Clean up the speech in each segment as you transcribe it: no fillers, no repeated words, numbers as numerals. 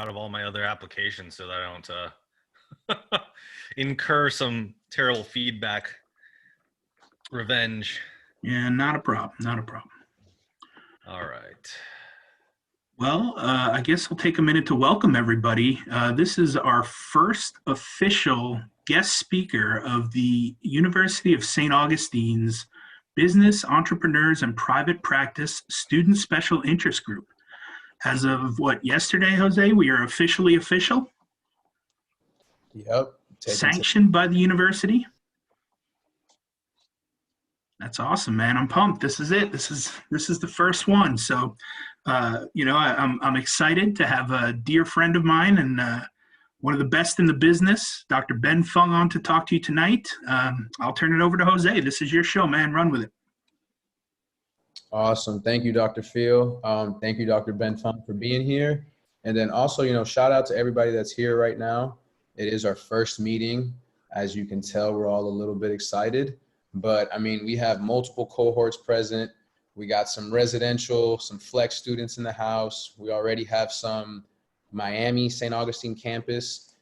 out of all my other applications so that I don't incur some terrible feedback revenge. Yeah, not a problem. Not a problem. All right. Well, I guess we'll take a minute to welcome everybody. This is our first official guest speaker of the University of St. Augustine's Business, Entrepreneurs, and Private Practice Student Special Interest Group. As of yesterday, Jose, we are officially official. Yep. Sanctioned by the university. That's awesome, man. I'm pumped. This is it. This is the first one. So, I'm excited to have a dear friend of mine and one of the best in the business, Dr. Ben Fung, on to talk to you tonight. I'll turn it over to Jose. This is your show, man. Run with it. Awesome. Thank you, Dr. Phil. Thank you, Dr. Ben Fung, for being here. And then also, shout out to everybody that's here right now. It is our first meeting. As you can tell, we're all a little bit excited. But, we have multiple cohorts present. We got some residential, some flex students in the house. We already have some Miami, St. Augustine campus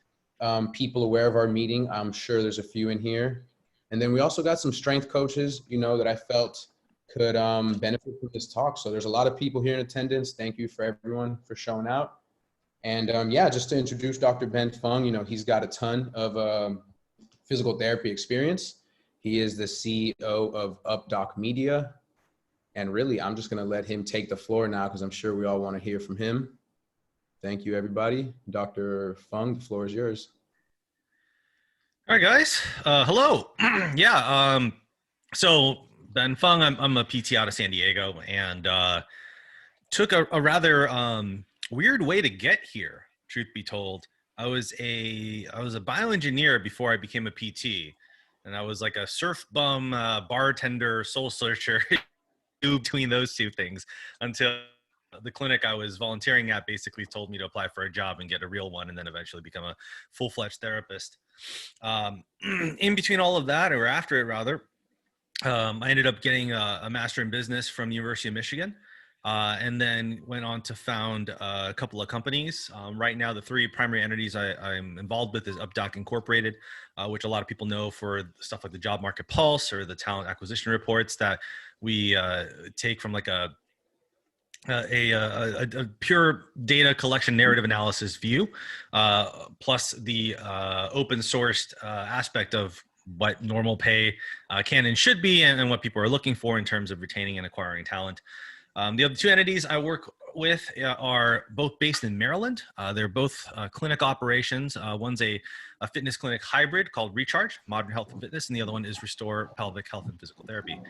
people aware of our meeting. I'm sure there's a few in here. And then we also got some strength coaches, that I felt could benefit from this talk. So there's a lot of people here in attendance. Thank you for everyone for showing out. And just to introduce Dr. Ben Fung, he's got a ton of physical therapy experience. He is the CEO of UpDoc Media. And really, I'm just going to let him take the floor now because I'm sure we all want to hear from him. Thank you, everybody. Dr. Fung, the floor is yours. All right, guys. Hello. So Ben Fung, I'm a PT out of San Diego, and took a rather weird way to get here, truth be told. I was a bioengineer before I became a PT. And I was like a surf bum, bartender, soul searcher between those two things until the clinic I was volunteering at basically told me to apply for a job and get a real one and then eventually become a full-fledged therapist. In between all of that, or after it rather, I ended up getting a master in business from the University of Michigan. And then went on to found a couple of companies. Right now, the three primary entities I'm involved with is UpDoc Incorporated, which a lot of people know for stuff like the Job Market Pulse or the talent acquisition reports that we take from like a pure data collection narrative analysis view, plus the open sourced aspect of what normal pay can and should be and what people are looking for in terms of retaining and acquiring talent. The other two entities I work with are both based in Maryland. They're both clinic operations. One's a fitness clinic hybrid called Recharge, Modern Health and Fitness, and the other one is Restore Pelvic Health and Physical Therapy.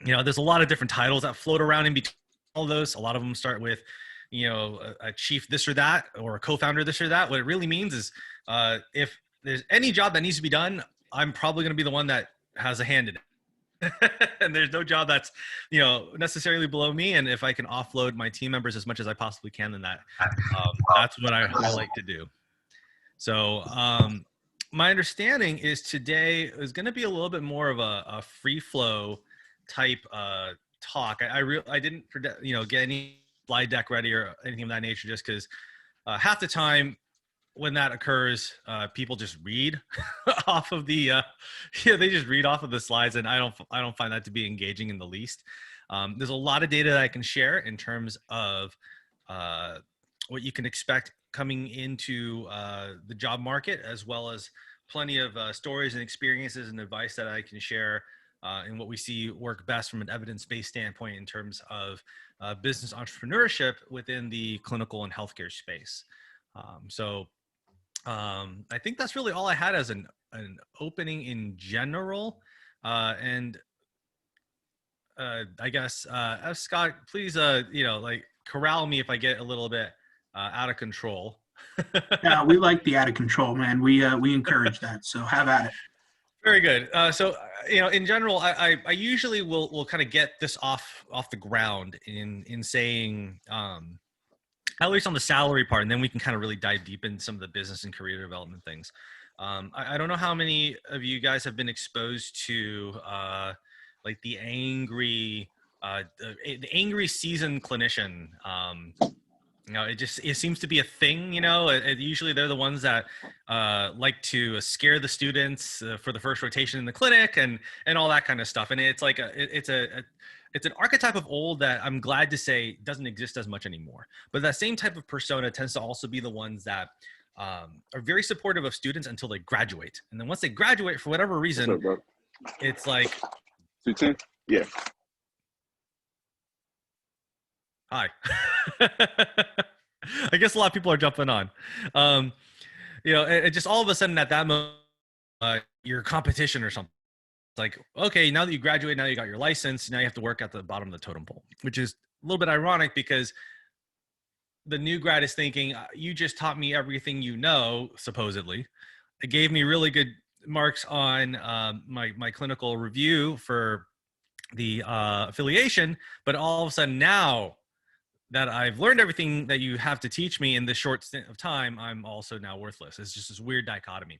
There's a lot of different titles that float around in between all those. A lot of them start with, a chief this or that, or a co-founder this or that. What it really means is if there's any job that needs to be done, I'm probably going to be the one that has a hand in it. And there's no job that's necessarily below me, and if I can offload my team members as much as I possibly can, then that's what I like to do. So my understanding is today is going to be a little bit more of a free flow type talk. I didn't get any slide deck ready or anything of that nature, just because half the time when that occurs, people just read off of the, they just read off of the slides, and I don't find that to be engaging in the least. There's a lot of data that I can share in terms of what you can expect coming into the job market, as well as plenty of stories and experiences and advice that I can share and what we see work best from an evidence-based standpoint in terms of business entrepreneurship within the clinical and healthcare space. I think that's really all I had as an opening in general. I guess, Scott, please, corral me if I get a little bit out of control. Yeah, we like the out of control, man. We encourage that. So have at it. Very good. In general, I usually will kind of get this off the ground in saying, at least on the salary part, and then we can kind of really dive deep into some of the business and career development things. I don't know how many of you guys have been exposed to like the angry seasoned clinician it seems to be a thing. Usually they're the ones that like to scare the students for the first rotation in the clinic and all that kind of stuff. And it's like it's an archetype of old that I'm glad to say doesn't exist as much anymore. But that same type of persona tends to also be the ones that are very supportive of students until they graduate. And then once they graduate, for whatever reason, What's up, bro? it's like, 210? Yeah. hi. I guess a lot of people are jumping on. It just all of a sudden at that moment, your competition or something. It's like, okay, now that you graduate, now you got your license, now you have to work at the bottom of the totem pole, which is a little bit ironic because the new grad is thinking, you just taught me everything you know, supposedly. It gave me really good marks on my clinical review for the affiliation, but all of a sudden now that I've learned everything that you have to teach me in this short stint of time, I'm also now worthless. It's just this weird dichotomy.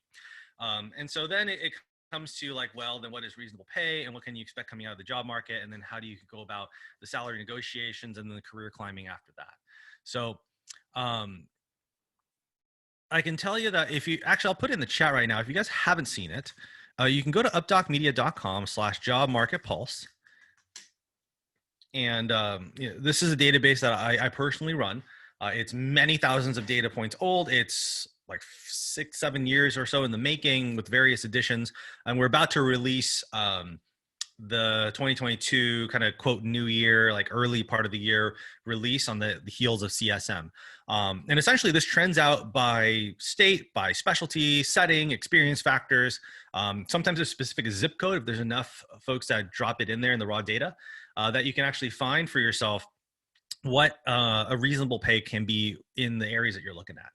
And so then it comes to like, well, then what is reasonable pay and what can you expect coming out of the job market? And then how do you go about the salary negotiations and then the career climbing after that? So I can tell you that I'll put it in the chat right now. If you guys haven't seen it, you can go to updocmedia.com/job-market-pulse. And this is a database that I personally run. It's many thousands of data points old. It's like 6-7 years or so in the making with various additions. And we're about to release the 2022 kind of quote new year, like early part of the year release on the heels of CSM. And essentially this trends out by state, by specialty, setting, experience factors. Sometimes a specific zip code if there's enough folks that drop it in there in the raw data that you can actually find for yourself what a reasonable pay can be in the areas that you're looking at.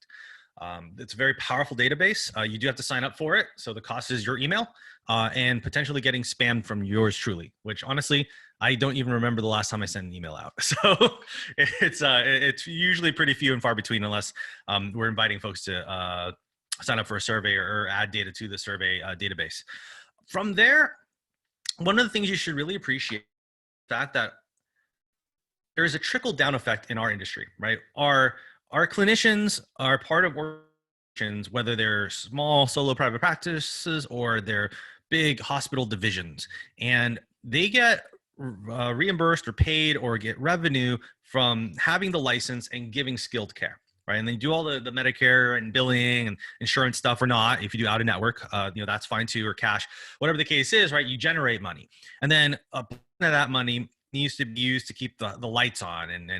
It's a very powerful database. You do have to sign up for it. So the cost is your email and potentially getting spammed from yours truly, which honestly, I don't even remember the last time I sent an email out. So it's usually pretty few and far between unless we're inviting folks to sign up for a survey or add data to the survey database. From there, one of the things you should really appreciate that there is a trickle down effect in our industry, right? Our clinicians are part of organizations, whether they're small solo private practices or they're big hospital divisions, and they get reimbursed or paid or get revenue from having the license and giving skilled care, right? And they do all the Medicare and billing and insurance stuff or not. If you do out of network, that's fine too, or cash, whatever the case is, right? You generate money, and then a portion of that money needs to be used to keep the lights on and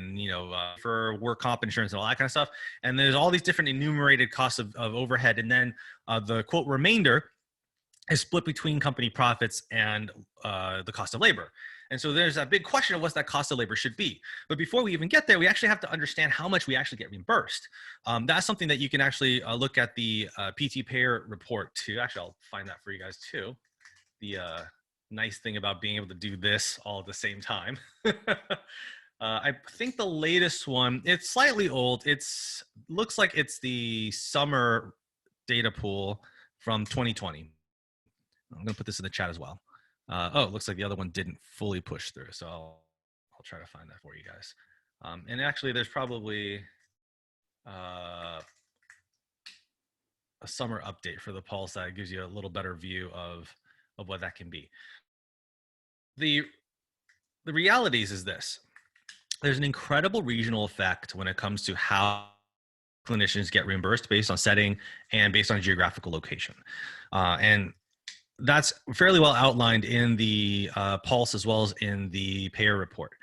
for work comp insurance and all that kind of stuff. And there's all these different enumerated costs of overhead. And then the quote remainder is split between company profits and the cost of labor. And so there's a big question of what that cost of labor should be. But before we even get there, we actually have to understand how much we actually get reimbursed. That's something that you can actually look at the PT payer report too. Actually, I'll find that for you guys too. The nice thing about being able to do this all at the same time. I think the latest one, it's slightly old. Looks like it's the summer data pool from 2020. I'm gonna put this in the chat as well. It looks like the other one didn't fully push through. So I'll try to find that for you guys. And actually there's probably a summer update for the pulse that gives you a little better view of what that can be. The realities is this: there's an incredible regional effect when it comes to how clinicians get reimbursed based on setting and based on geographical location. And that's fairly well outlined in the pulse as well as in the payer report.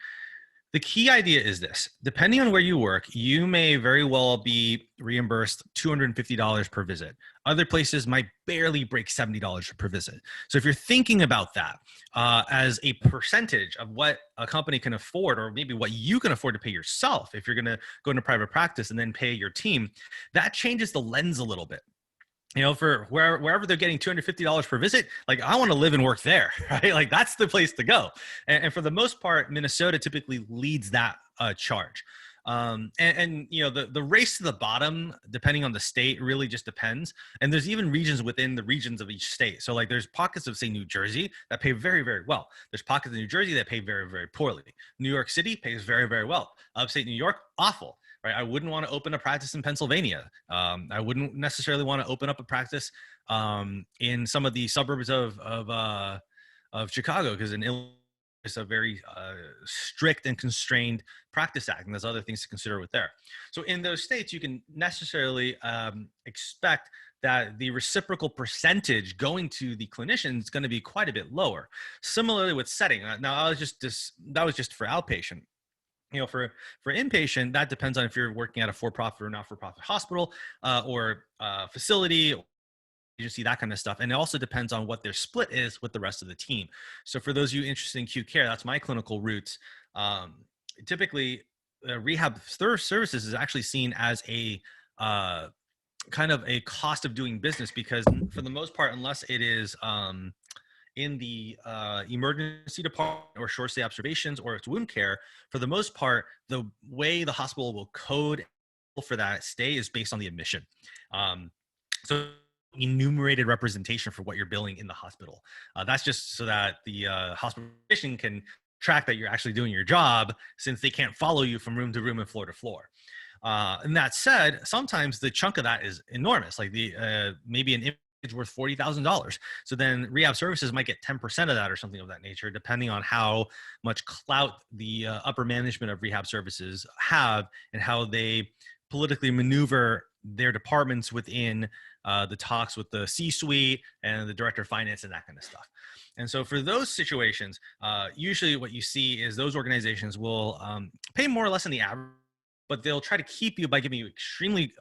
The key idea is this: depending on where you work, you may very well be reimbursed $250 per visit. Other places might barely break $70 per visit. So if you're thinking about that as a percentage of what a company can afford, or maybe what you can afford to pay yourself, if you're going to go into private practice and then pay your team, that changes the lens a little bit. For wherever they're getting $250 per visit, like I want to live and work there, right? Like that's the place to go. And for the most part, Minnesota typically leads that charge. The race to the bottom, depending on the state, really just depends. And there's even regions within the regions of each state. So like there's pockets of, say, New Jersey that pay very, very well. There's pockets of New Jersey that pay very, very poorly. New York City pays very, very well. Upstate New York, awful. right? I wouldn't want to open a practice in Pennsylvania. I wouldn't necessarily want to open up a practice in some of the suburbs of Chicago, because in Illinois, it's a very strict and constrained practice act, and there's other things to consider with there. So in those states, you can necessarily expect that the reciprocal percentage going to the clinician is going to be quite a bit lower. Similarly with setting. Now, that was just for outpatient. For inpatient, that depends on if you're working at a for-profit or not-for-profit hospital or facility, agency, that kind of stuff. And it also depends on what their split is with the rest of the team. So for those of you interested in acute care, that's my clinical roots. Typically, rehab services is actually seen as a kind of a cost of doing business, because for the most part, unless it is in the emergency department or short stay observations or it's wound care, for the most part, the way the hospital will code for that stay is based on the admission. So enumerated representation for what you're billing in the hospital. That's just so that the hospital can track that you're actually doing your job, since they can't follow you from room to room and floor to floor. And that said, sometimes the chunk of that is enormous, like maybe an image worth $40,000. So then rehab services might get 10% of that or something of that nature, depending on how much clout the upper management of rehab services have and how they politically maneuver their departments within the talks with the C-suite and the director of finance and that kind of stuff. And so for those situations, usually what you see is those organizations will pay more or less than the average, but they'll try to keep you by giving you extremely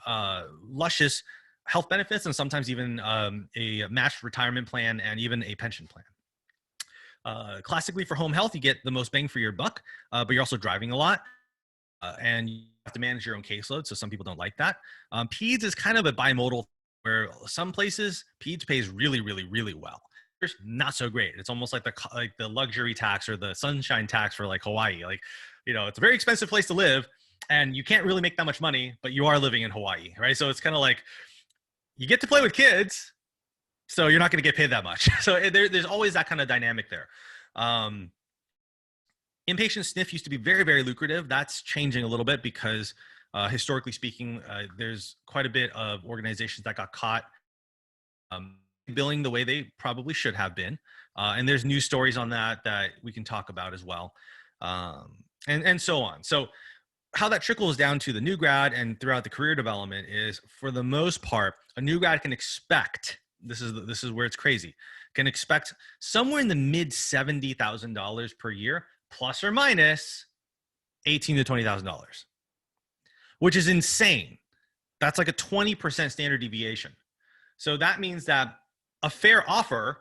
luscious health benefits, and sometimes even a matched retirement plan and even a pension plan. Classically, for home health, you get the most bang for your buck, but you're also driving a lot. And you have to manage your own caseload, so some people don't like that. PEDS is kind of a bimodal, where some places PEDS pays really, really, really well. It's not so great. It's almost like the luxury tax or the sunshine tax for like Hawaii. Like, it's a very expensive place to live, and you can't really make that much money, but you are living in Hawaii, right? So it's kind of like you get to play with kids, so you're not going to get paid that much. So there's always that kind of dynamic there. Inpatient SNF used to be very, very lucrative. That's changing a little bit because historically speaking, there's quite a bit of organizations that got caught billing the way they probably should have been. And there's news stories on that we can talk about as well. And so on. So how that trickles down to the new grad and throughout the career development is, for the most part, a new grad can expect, this is where it's crazy, can expect somewhere in the mid $70,000 per year, plus or minus $18,000 to $20,000, which is insane. That's like a 20% standard deviation. So that means that a fair offer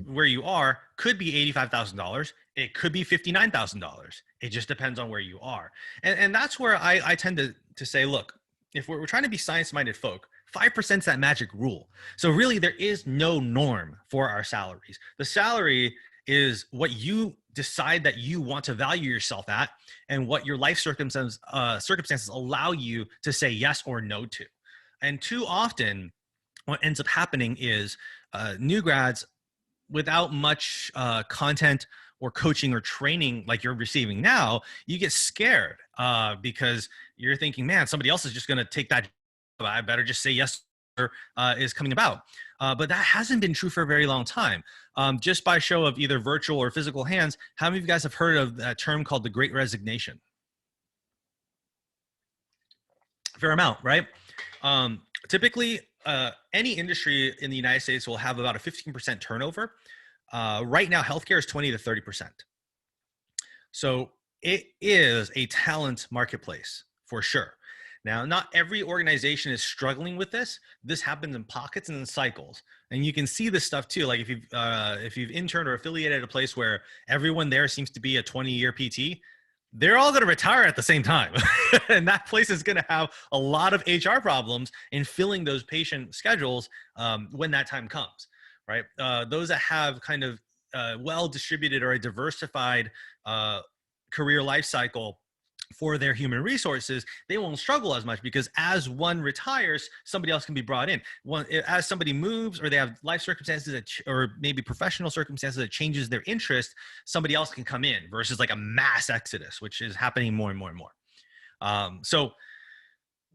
where you are could be $85,000. It could be $59,000. It just depends on where you are. And that's where I tend to say, look, if we're trying to be science-minded folk, 5% is that magic rule. So really, there is no norm for our salaries. The salary is what you decide that you want to value yourself at, and what your life circumstances allow you to say yes or no to. And too often, what ends up happening is new grads, without much content or coaching or training like you're receiving now, you get scared because you're thinking, man, somebody else is just going to take that job. I better just say yes is coming about. But that hasn't been true for a very long time. Just by show of either virtual or physical hands, how many of you guys have heard of that term called the Great Resignation? Fair amount, right? Typically, any industry in the United States will have about a 15% turnover. Right now, healthcare is 20 to 30%. So it is a talent marketplace for sure. Now, not every organization is struggling with this. This happens in pockets and in cycles. And you can see this stuff too. Like if you've interned or affiliated at a place where everyone there seems to be a 20-year PT, they're all going to retire at the same time. And that place is going to have a lot of HR problems in filling those patient schedules when that time comes, right? Those that have kind of well-distributed or a diversified career life cycle for their human resources, they won't struggle as much, because as one retires, somebody else can be brought in. As somebody moves, or they have life circumstances or maybe professional circumstances that changes their interest, somebody else can come in, versus like a mass exodus, which is happening more and more and more. So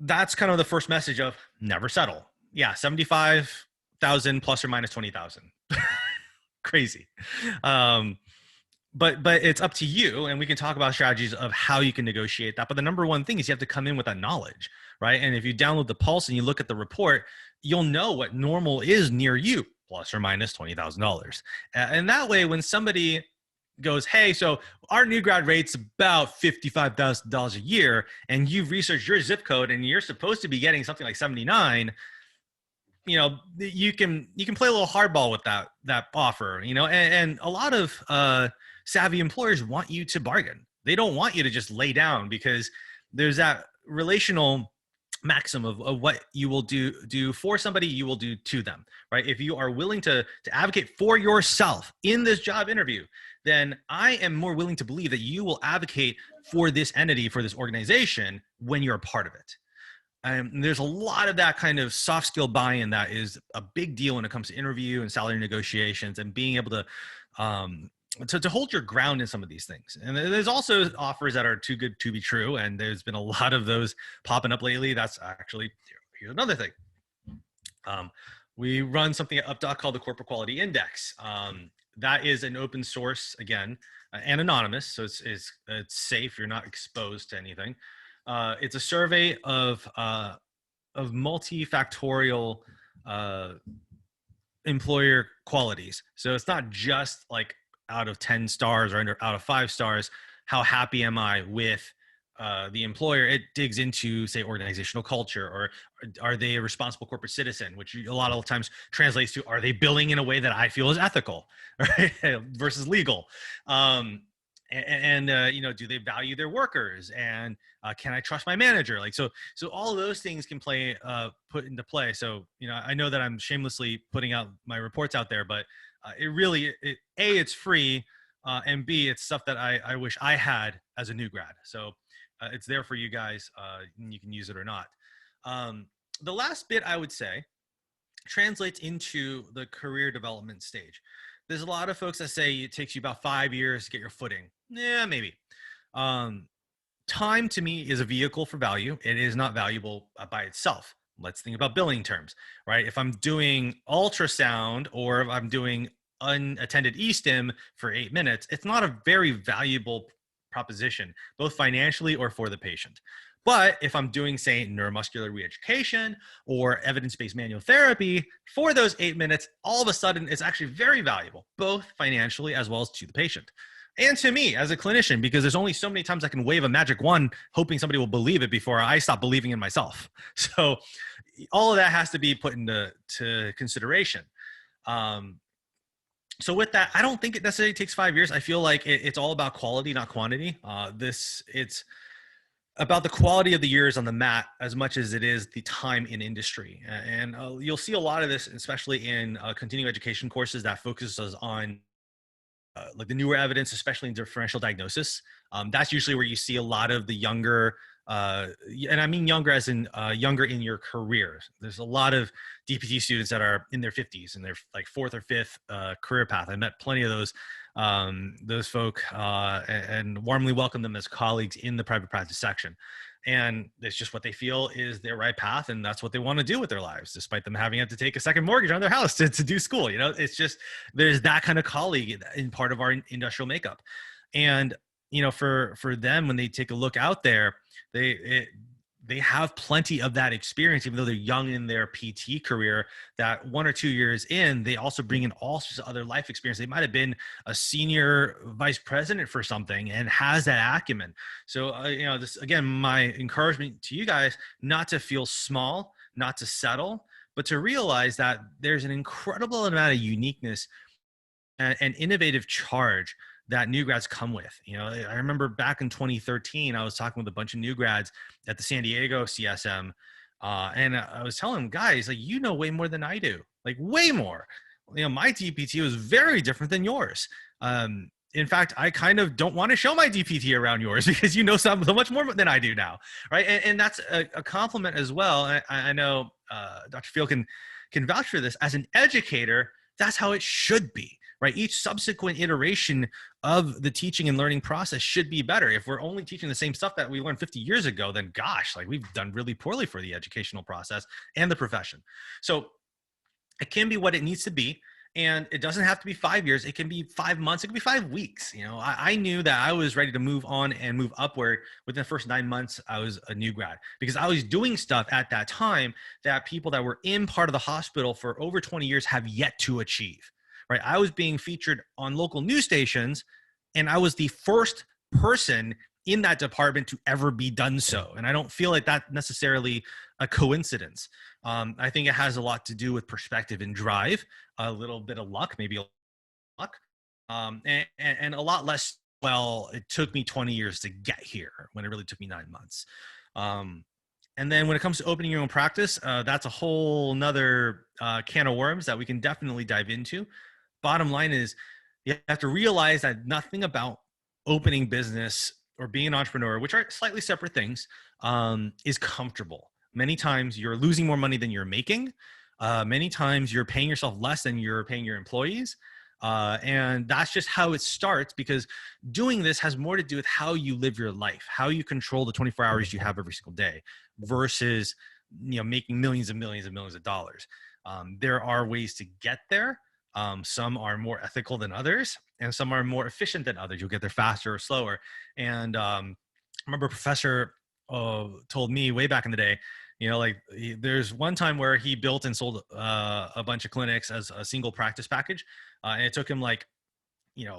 that's kind of the first message of never settle. Yeah, 75,000 plus or minus 20,000. Crazy. But it's up to you, and we can talk about strategies of how you can negotiate that. But the number one thing is you have to come in with that knowledge, right? And if you download the Pulse and you look at the report, you'll know what normal is near you, plus or minus $20,000. And that way, when somebody goes, hey, so our new grad rate's about $55,000 a year, and you've researched your zip code and you're supposed to be getting something like 79, you can play a little hardball with that offer, and a lot of savvy employers want you to bargain. They don't want you to just lay down, because there's that relational maxim of what you will do for somebody, you will do to them, right? If you are willing to advocate for yourself in this job interview, then I am more willing to believe that you will advocate for this entity, for this organization, when you're a part of it. There's a lot of that kind of soft skill buy-in that is a big deal when it comes to interview and salary negotiations, and being able to hold your ground in some of these things. And there's also offers that are too good to be true, and there's been a lot of those popping up lately. That's actually, here's another thing. We run something at UpDoc called the Corporate Quality Index. That is an open source, again, and anonymous, so it's safe. You're not exposed to anything. It's a survey of multifactorial employer qualities. So it's not just like out of 10 stars or out of 5 stars, how happy am I with the employer? It digs into, say, organizational culture, or are they a responsible corporate citizen, which a lot of times translates to, are they billing in a way that I feel is ethical, right? Versus legal. Do they value their workers, and can I trust my manager? So all of those things can put into play. So, I know that I'm shamelessly putting out my reports out there, but it's free, and B, it's stuff that I wish I had as a new grad. So it's there for you guys, and you can use it or not. The last bit I would say translates into the career development stage. There's a lot of folks that say it takes you about 5 years to get your footing. Yeah, maybe. Time to me is a vehicle for value. It is not valuable by itself. Let's think about billing terms, right? If I'm doing ultrasound, or if I'm doing unattended eStim for 8 minutes, it's not a very valuable proposition, both financially or for the patient. But if I'm doing, say, neuromuscular reeducation or evidence-based manual therapy for those 8 minutes, all of a sudden it's actually very valuable, both financially as well as to the patient. And to me as a clinician, because there's only so many times I can wave a magic wand hoping somebody will believe it before I stop believing in myself. So all of that has to be put into consideration. So with that, I don't think it necessarily takes 5 years. I feel like it's all about quality, not quantity. It's about the quality of the years on the mat as much as it is the time in industry. And you'll see a lot of this, especially in continuing education courses that focuses on like the newer evidence, especially in differential diagnosis. That's usually where you see a lot of the younger, and I mean younger as in younger in your career. There's a lot of DPT students that are in their 50s and they're like 4th or 5th career path. I met plenty of those folk and warmly welcome them as colleagues in the private practice section. And it's just what they feel is their right path, and that's what they want to do with their lives, despite them having to take a second mortgage on their house to do school. It's just, there's that kind of colleague in part of our industrial makeup. And, for them, when they take a look out there, they have plenty of that experience, even though they're young in their PT career. That 1 or 2 years in, they also bring in all sorts of other life experience. They might have been a senior vice president for something and has that acumen. So, this, again, my encouragement to you guys, not to feel small, not to settle, but to realize that there's an incredible amount of uniqueness and innovative charge that new grads come with. I remember back in 2013, I was talking with a bunch of new grads at the San Diego CSM, and I was telling them, guys, like, way more than I do, like way more. My DPT was very different than yours. In fact, I kind of don't want to show my DPT around yours because so much more than I do now, right? And that's a compliment as well. I know Dr. Field can vouch for this. As an educator, that's how it should be. right? Each subsequent iteration of the teaching and learning process should be better. If we're only teaching the same stuff that we learned 50 years ago, then gosh, like we've done really poorly for the educational process and the profession. So it can be what it needs to be. And it doesn't have to be 5 years. It can be 5 months. It can be 5 weeks. You know, I knew that I was ready to move on and move upward within the first 9 months. I was a new grad because I was doing stuff at that time that people that were in part of the hospital for over 20 years have yet to achieve, right? I was being featured on local news stations and I was the first person in that department to ever be done so. And I don't feel like that necessarily a coincidence. I think it has a lot to do with perspective and drive, a little bit of luck, maybe a luck, and a lot less. Well, it took me 20 years to get here when it really took me 9 months. And then when it comes to opening your own practice, that's a whole nother can of worms that we can definitely dive into. Bottom line is you have to realize that nothing about opening business or being an entrepreneur, which are slightly separate things, is comfortable. Many times you're losing more money than you're making. Many times you're paying yourself less than you're paying your employees. And that's just how it starts, because doing this has more to do with how you live your life, how you control the 24 hours you have every single day versus, making millions and millions and millions of dollars. There are ways to get there. Some are more ethical than others, and some are more efficient than others. You'll get there faster or slower. And I remember a professor told me way back in the day, there's one time where he built and sold a bunch of clinics as a single practice package. And it took him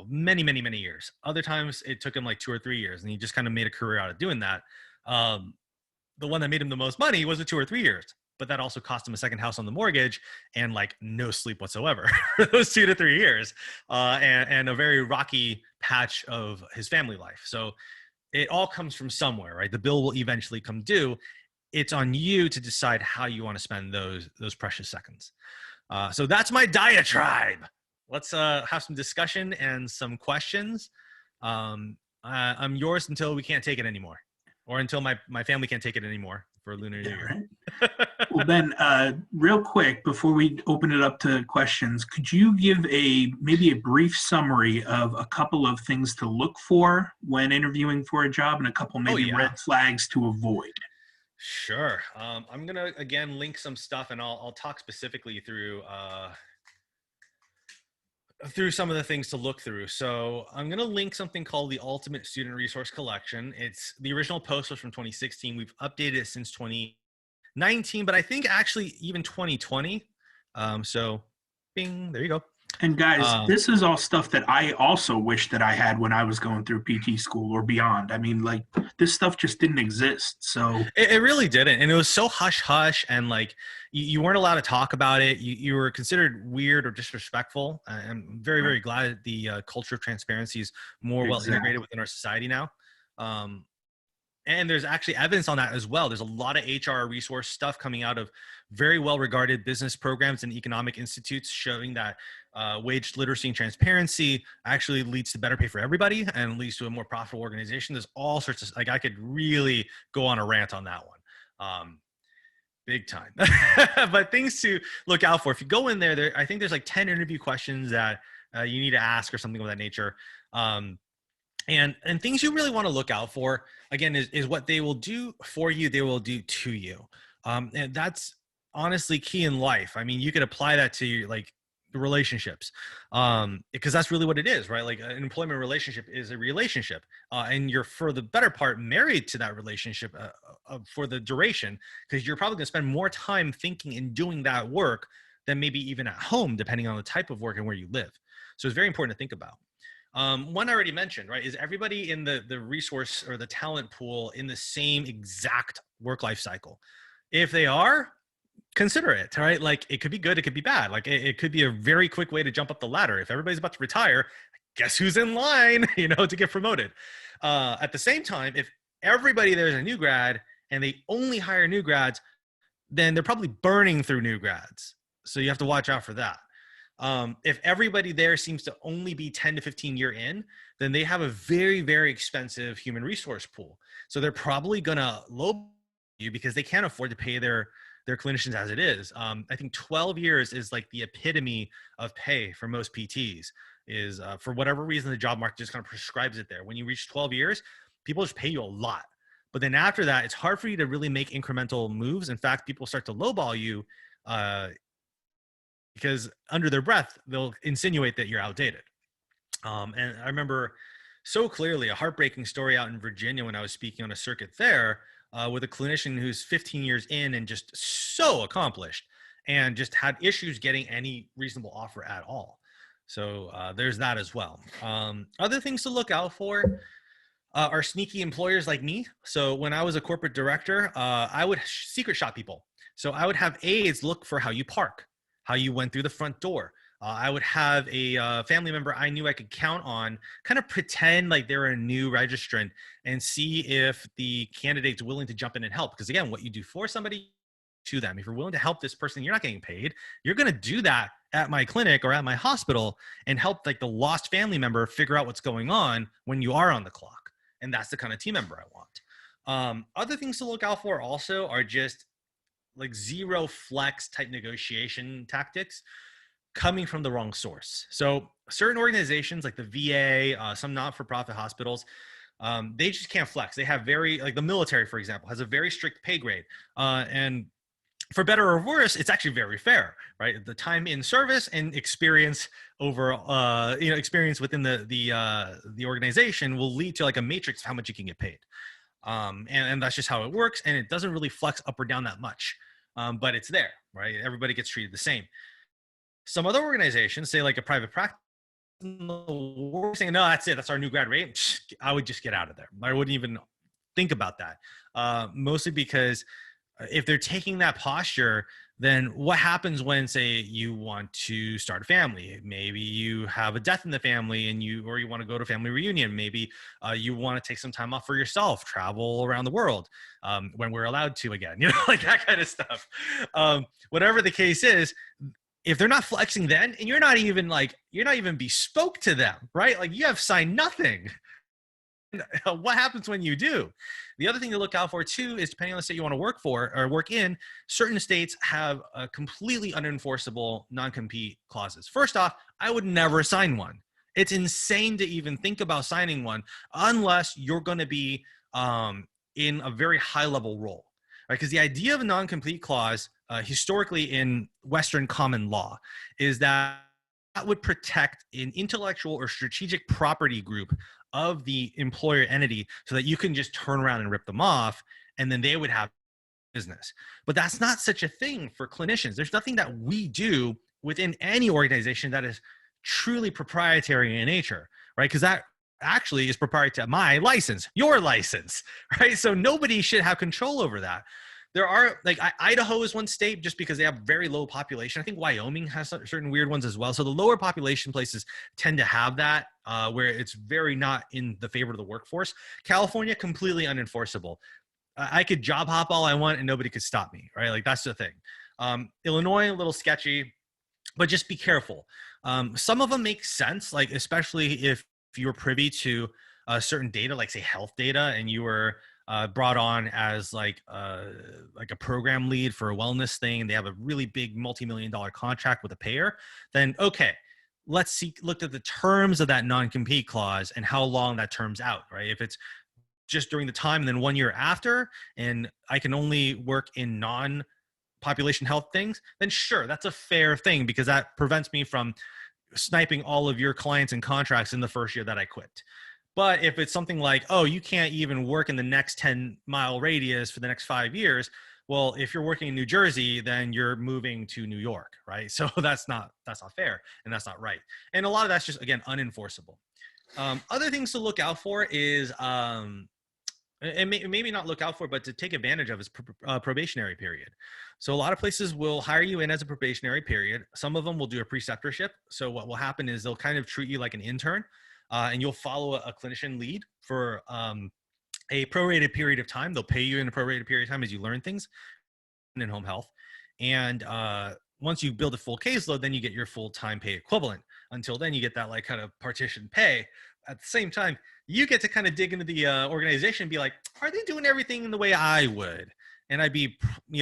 many, many, many years. Other times it took him like 2 or 3 years, and he just kind of made a career out of doing that. The one that made him the most money was the 2 or 3 years, but that also cost him a second house on the mortgage and like no sleep whatsoever for those 2 to 3 years, and a very rocky patch of his family life. So it all comes from somewhere, right? The bill will eventually come due. It's on you to decide how you want to spend those precious seconds. So that's my diatribe. Let's have some discussion and some questions. I'm yours until we can't take it anymore, or until my family can't take it anymore for Lunar New Year. Right. Well, Ben, real quick, before we open it up to questions, could you give maybe a brief summary of a couple of things to look for when interviewing for a job and a couple maybe red flags to avoid? Sure. I'm going to, again, link some stuff, and I'll talk specifically through some of the things to look through. So I'm going to link something called the Ultimate Student Resource Collection. It's the original post was from 2016. We've updated it since 2019, but I think actually even 2020. So bing, there you go. And guys, this is all stuff that I also wish that I had when I was going through PT school or beyond. I mean, like, this stuff just didn't exist. So it really didn't. And it was so hush hush, and like you weren't allowed to talk about it. You were considered weird or disrespectful. I'm very, very glad that the culture of transparency is more well integrated within our society now. And there's actually evidence on that as well. There's a lot of HR resource stuff coming out of very well-regarded business programs and economic institutes showing that wage literacy and transparency actually leads to better pay for everybody and leads to a more profitable organization. There's all sorts of, I could really go on a rant on that one. Big time. But things to look out for. If you go in there, I think there's like 10 interview questions that you need to ask or something of that nature. And things you really want to look out for, again, is what they will do for you, they will do to you. And that's honestly key in life. I mean, you could apply that to your, like, relationships, because that's really what it is, right? Like, an employment relationship is a relationship, and you're, for the better part, married to that relationship for the duration, because you're probably going to spend more time thinking and doing that work than maybe even at home, depending on the type of work and where you live. So it's very important to think about. One I already mentioned, right, is everybody in the resource or the talent pool in the same exact work-life cycle? If they are, consider it, right? Like, it could be good, it could be bad. Like, it could be a very quick way to jump up the ladder. If everybody's about to retire, guess who's in line, to get promoted? At the same time, if everybody there is a new grad and they only hire new grads, then they're probably burning through new grads. So you have to watch out for that. If everybody there seems to only be 10 to 15 year in, then they have a very, very expensive human resource pool. So they're probably going to low you because they can't afford to pay their their clinicians as it is. I think 12 years is like the epitome of pay for most PTs. Is for whatever reason the job market just kind of prescribes it there. When you reach 12 years, people just pay you a lot. But then after that, it's hard for you to really make incremental moves. In fact, people start to lowball you because under their breath, they'll insinuate that you're outdated. And I remember so clearly a heartbreaking story out in Virginia when I was speaking on a circuit there with a clinician who's 15 years in and just so accomplished and just had issues getting any reasonable offer at all. So there's that as well. Other things to look out for are sneaky employers like me. So when I was a corporate director, I would secret shop people. So I would have aides look for how you park, how you went through the front door. I would have a family member I knew I could count on kind of pretend like they're a new registrant and see if the candidate's willing to jump in and help. Because again, what you do for somebody, to them. If you're willing to help this person, you're not getting paid. You're going to do that at my clinic or at my hospital and help like the lost family member figure out what's going on when you are on the clock. And that's the kind of team member I want. Other things to look out for also are just like zero flex type negotiation tactics coming from the wrong source. So certain organizations like the VA, some not-for-profit hospitals, they just can't flex. They have like the military, for example, has a very strict pay grade. And for better or worse, it's actually very fair, right? The time in service and experience over, experience within the organization will lead to like a matrix of how much you can get paid. And that's just how it works. And it doesn't really flex up or down that much, but it's there, right? Everybody gets treated the same. Some other organizations, say like a private practice, we're saying, no, that's it. That's our new grad rate. I would just get out of there. I wouldn't even think about that. Mostly because if they're taking that posture, then what happens when, say, you want to start a family? Maybe you have a death in the family and you want to go to a family reunion. Maybe you want to take some time off for yourself, travel around the world when we're allowed to again, like that kind of stuff. Whatever the case is, if they're not flexing then, and you're not even bespoke to them, right? Like you have signed nothing. What happens when you do? The other thing to look out for too is, depending on the state you want to work for or work in, certain states have a completely unenforceable non-compete clauses. First off, I would never sign one. It's insane to even think about signing one unless you're going to be in a very high level role, right? Because the idea of a non-compete clause historically in Western common law is that would protect an intellectual or strategic property group of the employer entity so that you can just turn around and rip them off and then they would have business. But that's not such a thing for clinicians. There's nothing that we do within any organization that is truly proprietary in nature, right? Because that actually is proprietary to my license, your license, right? So nobody should have control over that. There are, like, Idaho is one state just because they have very low population. I think Wyoming has certain weird ones as well. So the lower population places tend to have that where it's very not in the favor of the workforce. California, completely unenforceable. I could job hop all I want and nobody could stop me, right? Like that's the thing. Illinois, a little sketchy, but just be careful. Some of them make sense, like especially if you're privy to certain data, like say health data, and you were brought on as like a program lead for a wellness thing, and they have a really big multi-million-dollar contract with a payer, then okay, let's look at the terms of that non-compete clause and how long that term's out, right? If it's just during the time and then 1 year after, and I can only work in non-population health things, then sure, that's a fair thing because that prevents me from sniping all of your clients and contracts in the first year that I quit. But if it's something like, oh, you can't even work in the next 10-mile radius for the next 5 years, well, if you're working in New Jersey, then you're moving to New York, right? So that's not fair and that's not right. And a lot of that's just, again, unenforceable. Other things to look out for is, and maybe not look out for, but to take advantage of is probationary period. So a lot of places will hire you in as a probationary period. Some of them will do a preceptorship. So what will happen is they'll kind of treat you like an intern. And you'll follow a clinician lead for a prorated period of time. They'll pay you in a prorated period of time as you learn things in home health. And once you build a full caseload, then you get your full-time pay equivalent. Until then, you get that like kind of partition pay. At the same time, you get to kind of dig into the organization and be like, are they doing everything in the way I would? and I'd be,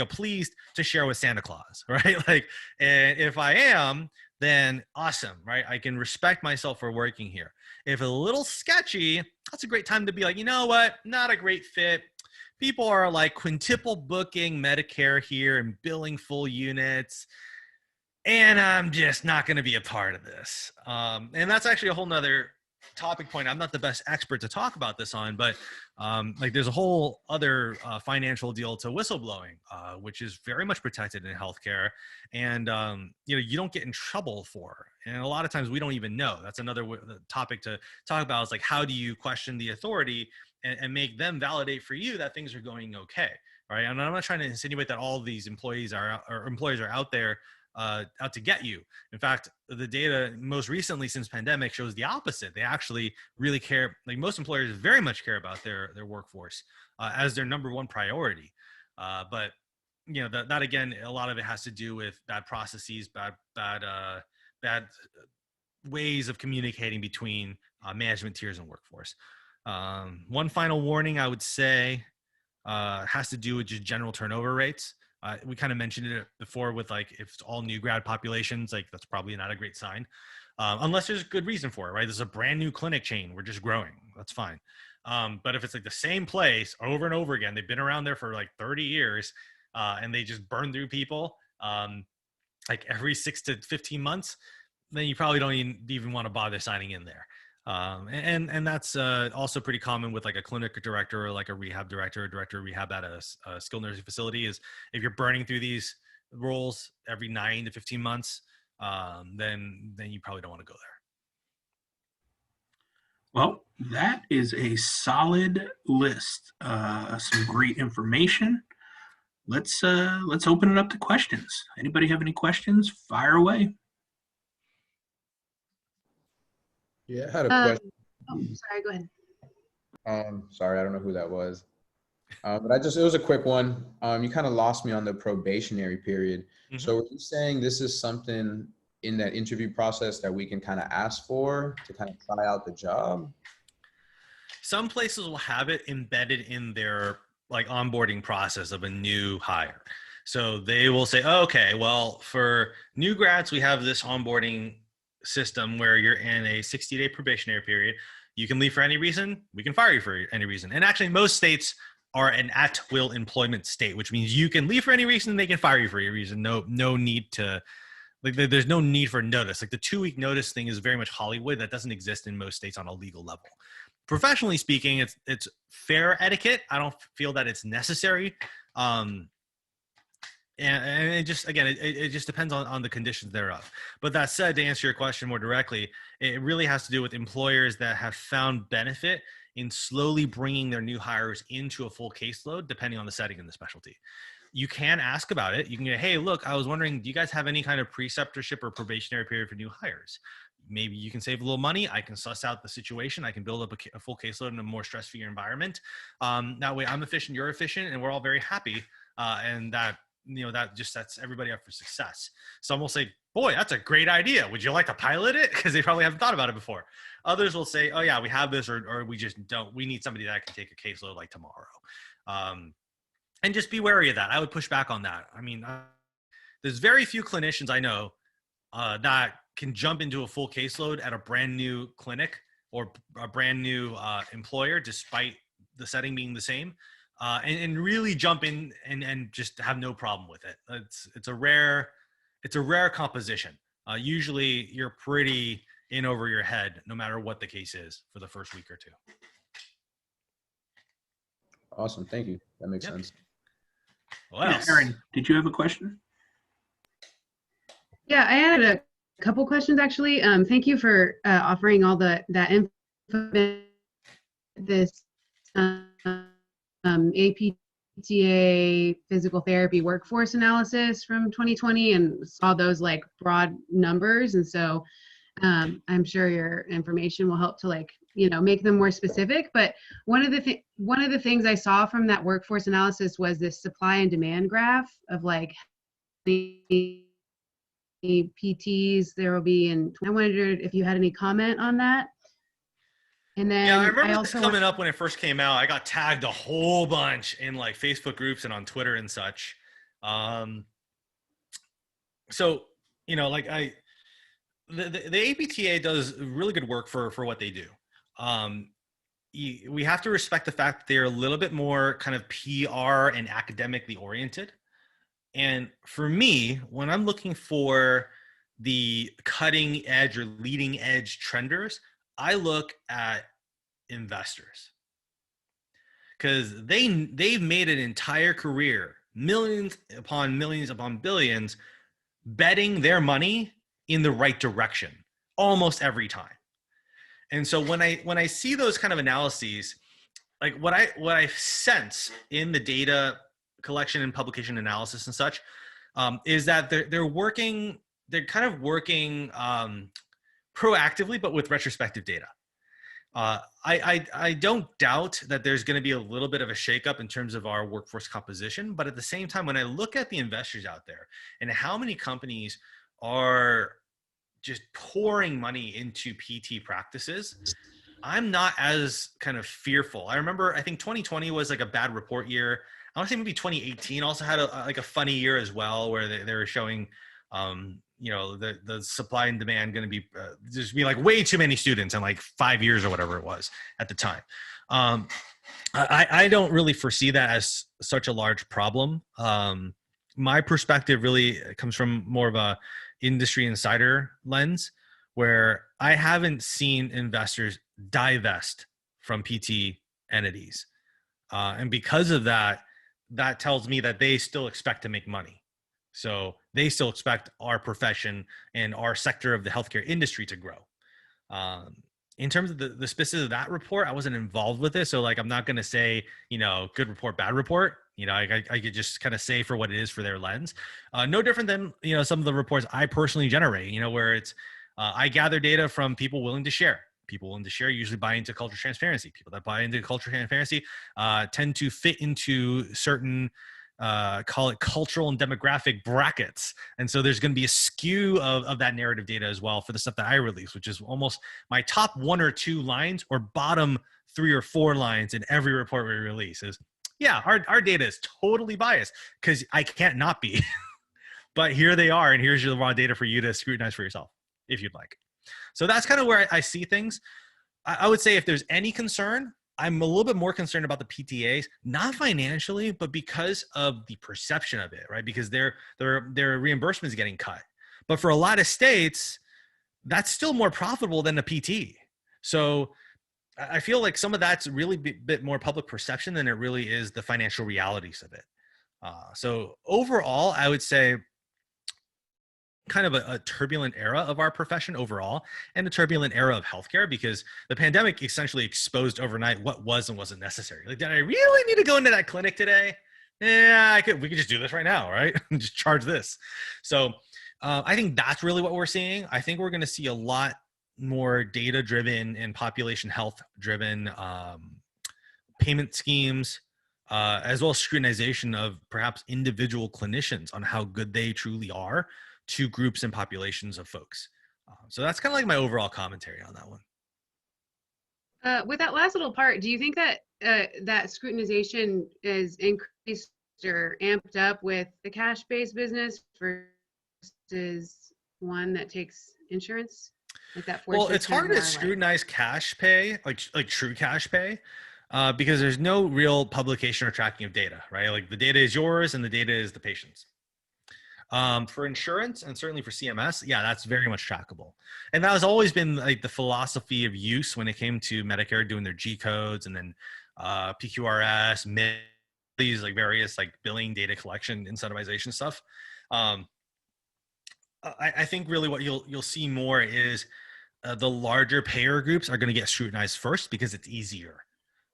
pleased to share with Santa Claus, right? Like, and if I am, then awesome, right? I can respect myself for working here. If it's a little sketchy, that's a great time to be like, you know what? Not a great fit. People are like quintuple booking Medicare here and billing full units, and I'm just not going to be a part of this. And that's actually a whole nother topic point. I'm not the best expert to talk about this on, but like there's a whole other financial deal to whistleblowing, which is very much protected in healthcare, and you don't get in trouble for. And a lot of times we don't even know. That's another topic to talk about. Is like, how do you question the authority and make them validate for you that things are going okay, right? And I'm not trying to insinuate that all of these employees are or employers are out there out to get you. In fact, the data most recently since pandemic shows the opposite. They actually really care. Like most employers very much care about their workforce as their number one priority. But that again, a lot of it has to do with bad processes, bad ways of communicating between management tiers and workforce. One final warning I would say has to do with just general turnover rates. We kind of mentioned it before with like, if it's all new grad populations, like that's probably not a great sign, unless there's a good reason for it, right? This is a brand new clinic chain. We're just growing. That's fine. But if it's like the same place over and over again, they've been around there for like 30 years and they just burn through people like every 6 to 15 months, then you probably don't even want to bother signing in there. And that's also pretty common with like a clinic director or like a rehab director or director of rehab at a skilled nursing facility. Is if you're burning through these roles every 9 to 15 months, then you probably don't want to go there. Well, that is a solid list. Some great information. Let's open it up to questions. Anybody have any questions? Fire away. Yeah, I had a question. Sorry, go ahead. Sorry, I don't know who that was. But it was a quick one. You kind of lost me on the probationary period. Mm-hmm. So are you saying this is something in that interview process that we can kind of ask for to kind of try out the job? Some places will have it embedded in their like onboarding process of a new hire. So they will say, oh, okay, well, for new grads, we have this onboarding system where you're in a 60-day probationary period. You can leave for any reason. We can fire you for any reason. And actually, most states are an at-will employment state, which means you can leave for any reason. They can fire you for any reason. No need to, like, there's no need for notice. Like the 2-week notice thing is very much Hollywood. That doesn't exist in most states on a legal level. Professionally speaking, it's fair etiquette. I don't feel that it's necessary. And it just, again, it just depends on the conditions thereof. But that said, to answer your question more directly, it really has to do with employers that have found benefit in slowly bringing their new hires into a full caseload, depending on the setting and the specialty. You can ask about it. You can go, hey, look, I was wondering, do you guys have any kind of preceptorship or probationary period for new hires? Maybe you can save a little money. I can suss out the situation. I can build up a full caseload in a more stress-free environment. That way I'm efficient, you're efficient, and we're all very happy. And that just sets everybody up for success. Some will say, boy, that's a great idea. Would you like to pilot it? Because they probably haven't thought about it before. Others will say, oh yeah, we have this, or we just don't. We need somebody that can take a caseload like tomorrow. And just be wary of that. I would push back on that. I mean, there's very few clinicians I know that can jump into a full caseload at a brand new clinic or a brand new employer, despite the setting being the same. And really jump in and just have no problem with it. It's a rare composition. Usually you're pretty in over your head, no matter what the case is, for the first week or two. Awesome, thank you. That makes sense. Yeah, Erin, did you have a question? Yeah, I had a couple questions actually. Thank you for offering all that info. This APTA physical therapy workforce analysis from 2020 and saw those like broad numbers. And so I'm sure your information will help to make them more specific. But one of the things I saw from that workforce analysis was this supply and demand graph of like the PTs there will be. And I wondered if you had any comment on that. And then Yeah, I I remember this also coming up when it first came out. I got tagged a whole bunch in like Facebook groups and on Twitter and such. Um, so like the APTA does really good work for what they do. Um, we have to respect the fact that they're a little bit more kind of PR and academically oriented. And for me, when I'm looking for the cutting edge or leading edge trenders, I look at investors because they've made an entire career, millions upon billions, betting their money in the right direction almost every time. And so when I see those kind of analyses, like what I sense in the data collection and publication analysis and such, is that they're kind of working proactively, but with retrospective data. I don't doubt that there's going to be a little bit of a shakeup in terms of our workforce composition, but at the same time, when I look at the investors out there and how many companies are just pouring money into PT practices, I'm not as kind of fearful. I remember, I think 2020 was like a bad report year. I want to say maybe 2018 also had like a funny year as well, where they were showing, the supply and demand going to be just be like way too many students in like 5 years or whatever it was at the time. I don't really foresee that as such a large problem. My perspective really comes from more of a industry insider lens, where I haven't seen investors divest from PT entities. And because of that, that tells me that they still expect to make money. So they still expect our profession and our sector of the healthcare industry to grow. In terms of the specifics of that report, I wasn't involved with it. So like, I'm not going to say, good report, bad report. I could just kind of say for what it is for their lens. No different than, some of the reports I personally generate, where it's, I gather data from people willing to share. People willing to share usually buy into culture transparency. People that buy into culture transparency tend to fit into certain, call it cultural and demographic brackets. And so there's going to be a skew of that narrative data as well for the stuff that I release, which is almost my top 1 or 2 lines or bottom 3 or 4 lines in every report we release is, yeah, our data is totally biased because I can't not be. But here they are, and here's your raw data for you to scrutinize for yourself if you'd like. So that's kind of where I see things. I would say if there's any concern, I'm a little bit more concerned about the PTAs, not financially, but because of the perception of it, right? Because their reimbursement is getting cut. But for a lot of states, that's still more profitable than a PT. So I feel like some of that's really a bit more public perception than it really is the financial realities of it. So overall, I would say kind of a turbulent era of our profession overall, and a turbulent era of healthcare, because the pandemic essentially exposed overnight what was and wasn't necessary. Like, did I really need to go into that clinic today? Yeah, we could just do this right now, right? Just charge this. So I think that's really what we're seeing. I think we're going to see a lot more data driven and population health driven payment schemes, as well as scrutinization of perhaps individual clinicians on how good they truly are to groups and populations of folks. So that's kind of like my overall commentary on that one. With that last little part, do you think that that scrutinization is increased or amped up with the cash-based business versus one that takes insurance? Like that well, it's hard to scrutinize cash pay, like true cash pay, because there's no real publication or tracking of data, right? Like the data is yours and the data is the patient's. For insurance and certainly for CMS, yeah, that's very much trackable. And that has always been like the philosophy of use when it came to Medicare doing their G codes and then PQRS, these like various like billing data collection, incentivization stuff. I think really what you'll see more is the larger payer groups are going to get scrutinized first because it's easier.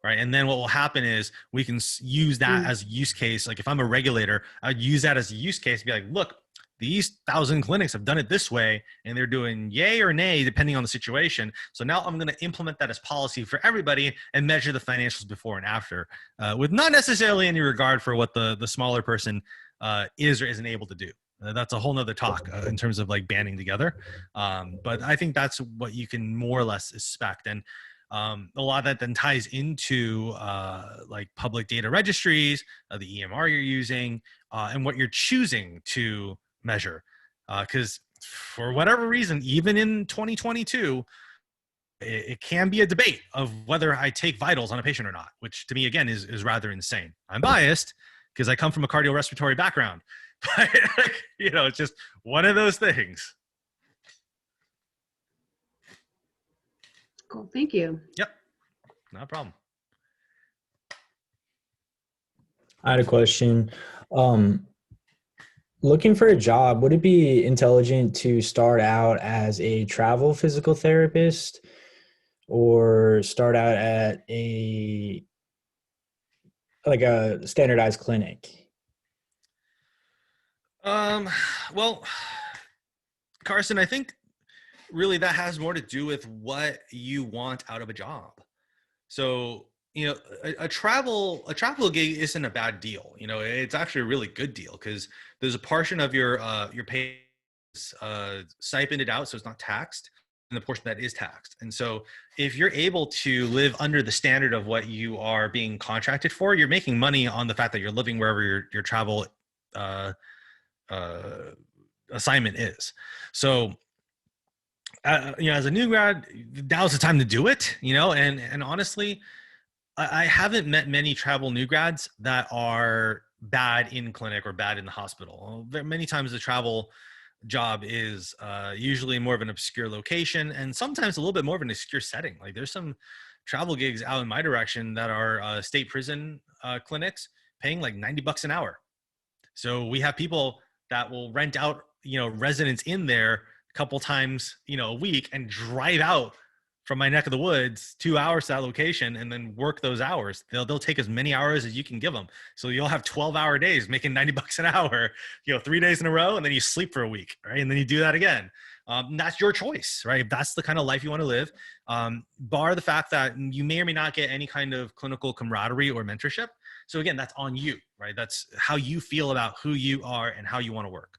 Right. And then what will happen is we can use that as a use case. Like if I'm a regulator, I'd use that as a use case to be like, look, these 1,000 clinics have done it this way and they're doing yay or nay, depending on the situation. So now I'm going to implement that as policy for everybody and measure the financials before and after, with not necessarily any regard for what the smaller person is or isn't able to do. That's a whole nother talk in terms of like banding together. But I think that's what you can more or less expect. And A lot of that then ties into like public data registries, the EMR you're using, and what you're choosing to measure. Because for whatever reason, even in 2022, it can be a debate of whether I take vitals on a patient or not, which to me, again, is rather insane. I'm biased because I come from a cardiorespiratory background, but it's just one of those things. Cool. Thank you. Yep. No problem. I had a question. Looking for a job, would it be intelligent to start out as a travel physical therapist or start out at a standardized clinic? Well, Carson, I think really that has more to do with what you want out of a job. So, a travel gig isn't a bad deal. It's actually a really good deal because there's a portion of your pay stipended out, so it's not taxed, and the portion that is taxed. And so if you're able to live under the standard of what you are being contracted for, you're making money on the fact that you're living wherever your travel assignment is. So as a new grad, now's the time to do it, and honestly, I haven't met many travel new grads that are bad in clinic or bad in the hospital. Many times the travel job is usually more of an obscure location and sometimes a little bit more of an obscure setting. Like there's some travel gigs out in my direction that are state prison clinics paying like $90 an hour. So we have people that will rent out, residents in there a couple times, a week and drive out from my neck of the woods 2 hours to that location and then work those hours. They'll take as many hours as you can give them. So you'll have 12-hour days making $90 an hour, 3 days in a row, and then you sleep for a week, right? And then you do that again. That's your choice, right? If that's the kind of life you want to live, bar the fact that you may or may not get any kind of clinical camaraderie or mentorship. So again, that's on you, right? That's how you feel about who you are and how you want to work.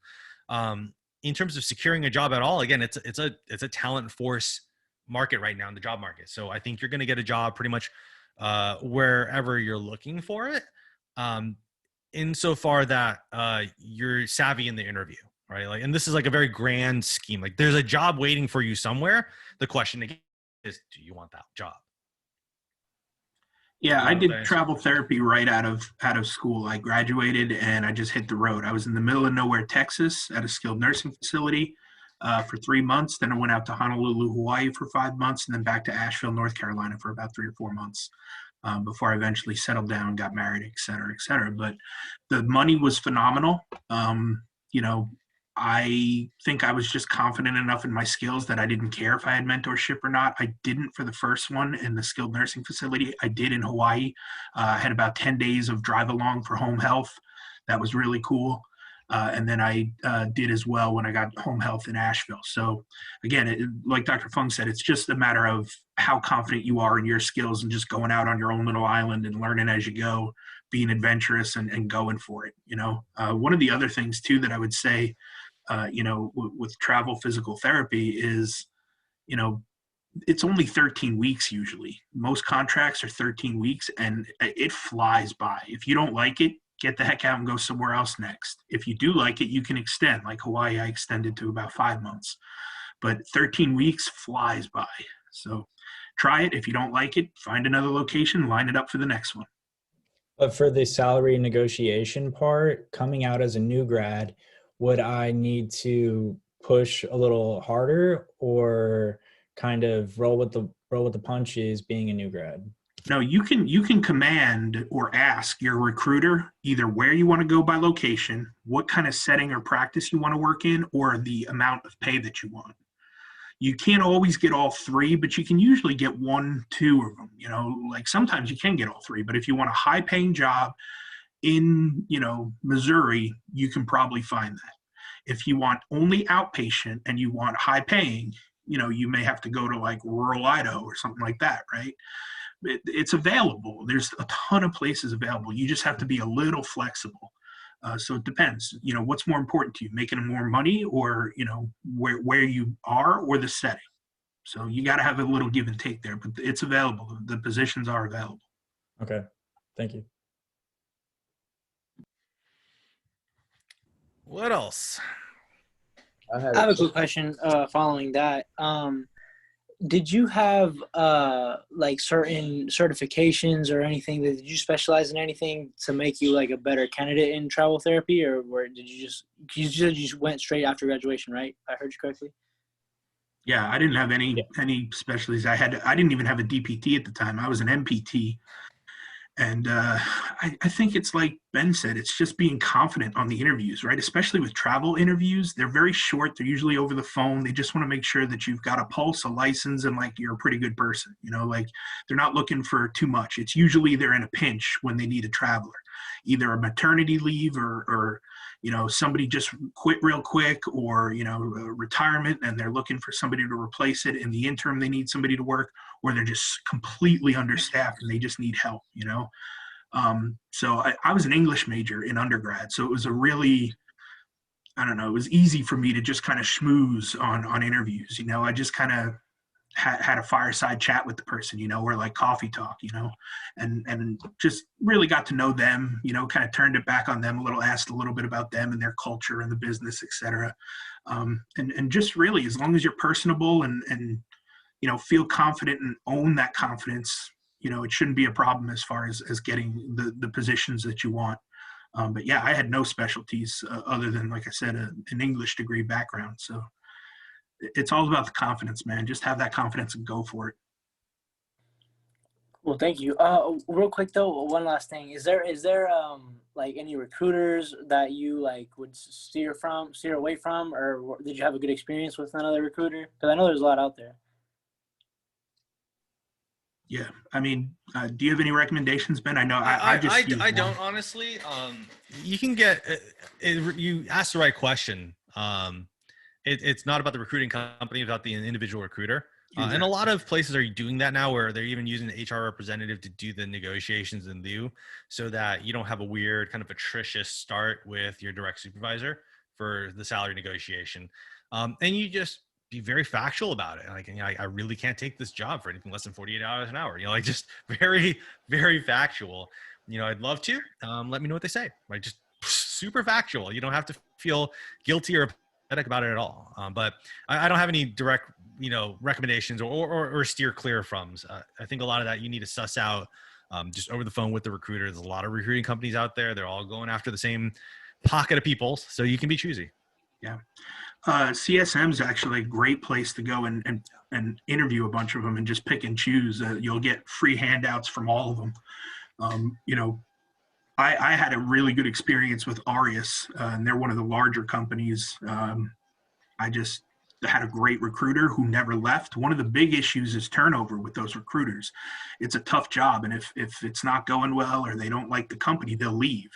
In terms of securing a job at all, again, it's a talent force market right now in the job market. So I think you're going to get a job pretty much wherever you're looking for it, insofar that you're savvy in the interview, right? Like, and this is like a very grand scheme. Like there's a job waiting for you somewhere. The question again is, do you want that job? Yeah, I did travel therapy right out of school. I graduated and I just hit the road. I was in the middle of nowhere, Texas, at a skilled nursing facility for 3 months. Then I went out to Honolulu, Hawaii for 5 months, and then back to Asheville, North Carolina for about 3 or 4 months before I eventually settled down, got married, et cetera, et cetera. But the money was phenomenal. I think I was just confident enough in my skills that I didn't care if I had mentorship or not. I didn't for the first one in the skilled nursing facility. I did in Hawaii. I had about 10 days of drive along for home health. That was really cool. And then I did as well when I got home health in Asheville. So again, like Dr. Fung said, it's just a matter of how confident you are in your skills and just going out on your own little island and learning as you go, being adventurous and going for it. One of the other things too that I would say, with travel physical therapy is, it's only 13 weeks usually. Most contracts are 13 weeks and it flies by. If you don't like it, get the heck out and go somewhere else next. If you do like it, you can extend. Like Hawaii, I extended to about 5 months. But 13 weeks flies by. So try it. If you don't like it, find another location, line it up for the next one. But for the salary negotiation part, coming out as a new grad, would I need to push a little harder or kind of roll with the punches being a new grad? No, you can command or ask your recruiter either where you want to go by location, what kind of setting or practice you want to work in, or the amount of pay that you want. You can't always get all three, but you can usually get 1, 2 of them. Like sometimes you can get all three, but if you want a high paying job in, Missouri, you can probably find that. If you want only outpatient and you want high paying, you may have to go to like rural Idaho or something like that, right? It's available. There's a ton of places available. You just have to be a little flexible. So it depends, what's more important to you, making more money or, where you are or the setting? So you got to have a little give and take there, but it's available. The positions are available. Okay. Thank you. What else? I had I have a quick question following that. Did you have like certain certifications or anything that did you specialize in anything to make you like a better candidate in travel therapy, or where did you just went straight after graduation, right? I heard you correctly. Yeah, I didn't have any specialties. I didn't even have a DPT at the time. I was an MPT. And I think it's like Ben said, it's just being confident on the interviews, right? Especially with travel interviews. They're very short. They're usually over the phone. They just want to make sure that you've got a pulse, a license, and like you're a pretty good person. You know, like they're not looking for too much. It's usually they're in a pinch when they need a traveler, either a maternity leave or you know, somebody just quit real quick, or, you know, retirement, and they're looking for somebody to replace it. In the interim, they need somebody to work, or they're just completely understaffed and they just need help, you know? So I was an English major in undergrad. So it was a really, I don't know, it was easy for me to just kind of schmooze on interviews. You know, I just kind of had a fireside chat with the person, you know, or like coffee talk, you know, and just really got to know them, you know, kind of turned it back on them a little, asked a little bit about them and their culture and the business, et cetera. And just really, as long as you're personable and, you know, feel confident and own that confidence, you know, it shouldn't be a problem as far as getting the positions that you want. But yeah, I had no specialties other than, like I said, an English degree background. So it's all about the confidence, man. Just have that confidence and go for it. Well, thank you. Real quick though, one last thing. Is there like any recruiters that you like would steer away from, or did you have a good experience with another recruiter? Because I know there's a lot out there. Yeah, I mean, do you have any recommendations, Ben? I know I don't honestly. You can get you asked the right question. It's not about the recruiting company, it's about the individual recruiter. And a lot of places are doing that now, where they're even using the HR representative to do the negotiations in lieu, so that you don't have a weird kind of atrocious start with your direct supervisor for the salary negotiation. And you just be very factual about it. Like, you know, I really can't take this job for anything less than $48 an hour. You know, like just very, very factual. You know, I'd love to. Let me know what they say. Like, just super factual. You don't have to feel guilty or about it at all. But I don't have any direct, you know, recommendations or steer clear from. I think a lot of that you need to suss out just over the phone with the recruiter. There's a lot of recruiting companies out there. They're all going after the same pocket of people, so you can be choosy. Yeah. CSM is actually a great place to go and interview a bunch of them and just pick and choose. You'll get free handouts from all of them. You know, I had a really good experience with Arias, and they're one of the larger companies. I just had a great recruiter who never left. One of the big issues is turnover with those recruiters. It's a tough job, and if it's not going well or they don't like the company, they'll leave.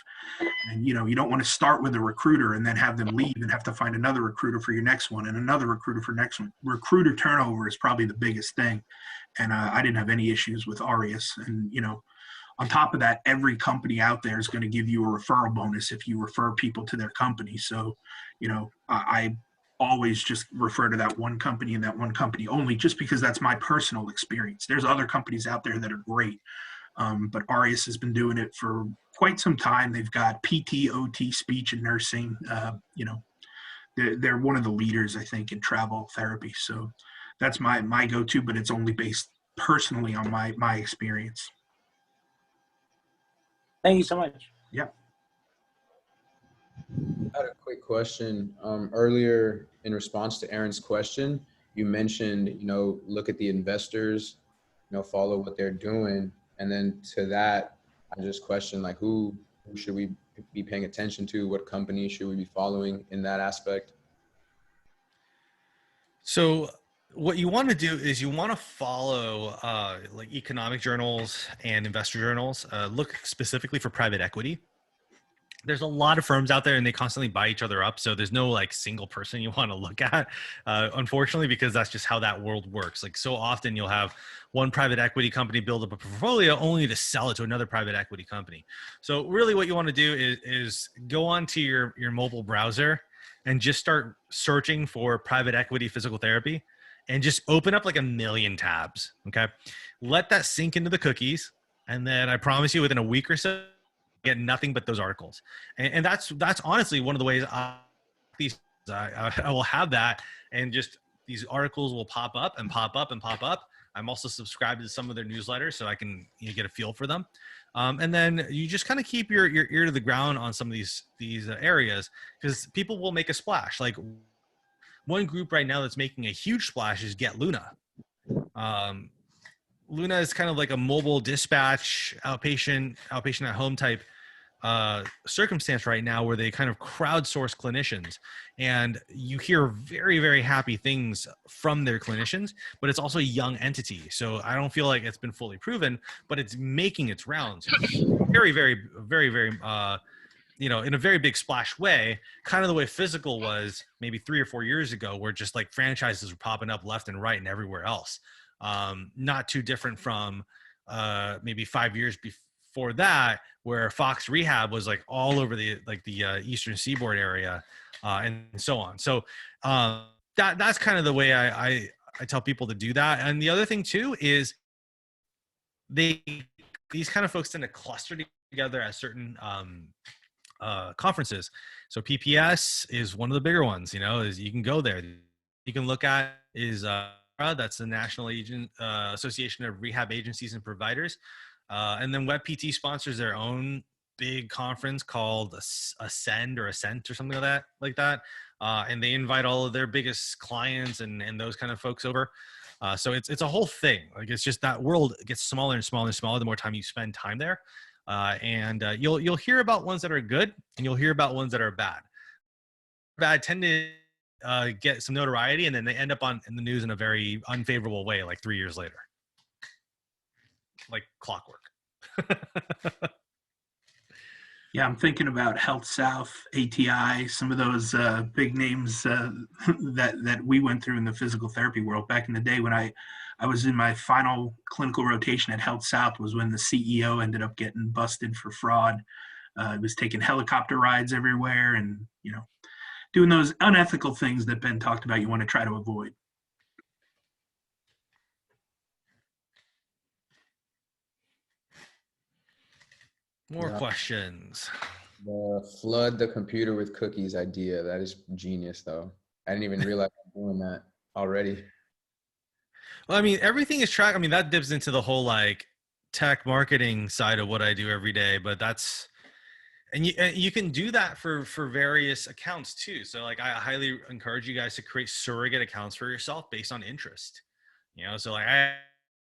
And, you know, you don't want to start with a recruiter and then have them leave and have to find another recruiter for your next one and another recruiter for next one. Recruiter turnover is probably the biggest thing. And I didn't have any issues with Arias. And, you know, on top of that, every company out there is going to give you a referral bonus if you refer people to their company. So, you know, I always just refer to that one company and that one company only, just because that's my personal experience. There's other companies out there that are great. But Arias has been doing it for quite some time. They've got PT, OT, speech, and nursing. You know, they're one of the leaders, I think, in travel therapy. So that's my go-to, but it's only based personally on my experience. Thank you so much. Yeah. I had a quick question. Earlier, in response to Aaron's question, you mentioned, you know, look at the investors, you know, follow what they're doing. And then to that, I just questioned, like, who should we be paying attention to? What company should we be following in that aspect? So what you want to do is you want to follow like economic journals and investor journals. Look specifically for private equity. There's a lot of firms out there and they constantly buy each other up. So there's no like single person you want to look at, unfortunately, because that's just how that world works. Like, so often you'll have one private equity company build up a portfolio only to sell it to another private equity company. So really what you want to do is go onto your mobile browser and just start searching for private equity physical therapy. and just open up like a million tabs. Okay. Let that sink into the cookies. And then I promise you within a week or so, get nothing but those articles. And that's honestly one of the ways I will have that, and just these articles will pop up and pop up and pop up. I'm also subscribed to some of their newsletters so I can get a feel for them. And then you just kind of keep your ear to the ground on some of these areas, because people will make a splash. Like one group right now that's making a huge splash is Get Luna. Luna is kind of like a mobile dispatch, outpatient at home type circumstance right now, where they kind of crowdsource clinicians, and you hear very, very happy things from their clinicians, but it's also a young entity. So I don't feel like it's been fully proven, but it's making its rounds very, very, very, very, in a very big splash way, kind of the way physical was maybe 3 or 4 years ago, where just like franchises were popping up left and right and everywhere else. Not too different from maybe 5 years before that, where Fox Rehab was like all over the Eastern Seaboard area, and so on. So that's kind of the way I tell people to do that. And the other thing too is these kind of folks tend to cluster together at certain conferences. So PPS is one of the bigger ones. Is you can go there. You can look at is that's the National Association of Rehab Agencies and Providers. And then WebPT sponsors their own big conference called Ascend or Ascent or something like that. And they invite all of their biggest clients and those kind of folks over. So it's a whole thing. Like, it's just that world gets smaller and smaller and smaller the more time you spend time there. And you'll hear about ones that are good, and you'll hear about ones that are bad. Bad tend to get some notoriety, and then they end up in the news in a very unfavorable way, like 3 years later, like clockwork. Yeah, I'm thinking about Health South, ATI, some of those big names that we went through in the physical therapy world back in the day. When I was in my final clinical rotation at Health South was when the CEO ended up getting busted for fraud. He was taking helicopter rides everywhere and, doing those unethical things that Ben talked about you want to try to avoid. More questions. The flood the computer with cookies idea. That is genius, though. I didn't even realize I'm doing that already. Well, I mean, everything is tracked. I mean, that dips into the whole like tech marketing side of what I do every day, but and you can do that for various accounts too. So like, I highly encourage you guys to create surrogate accounts for yourself based on interest. So like I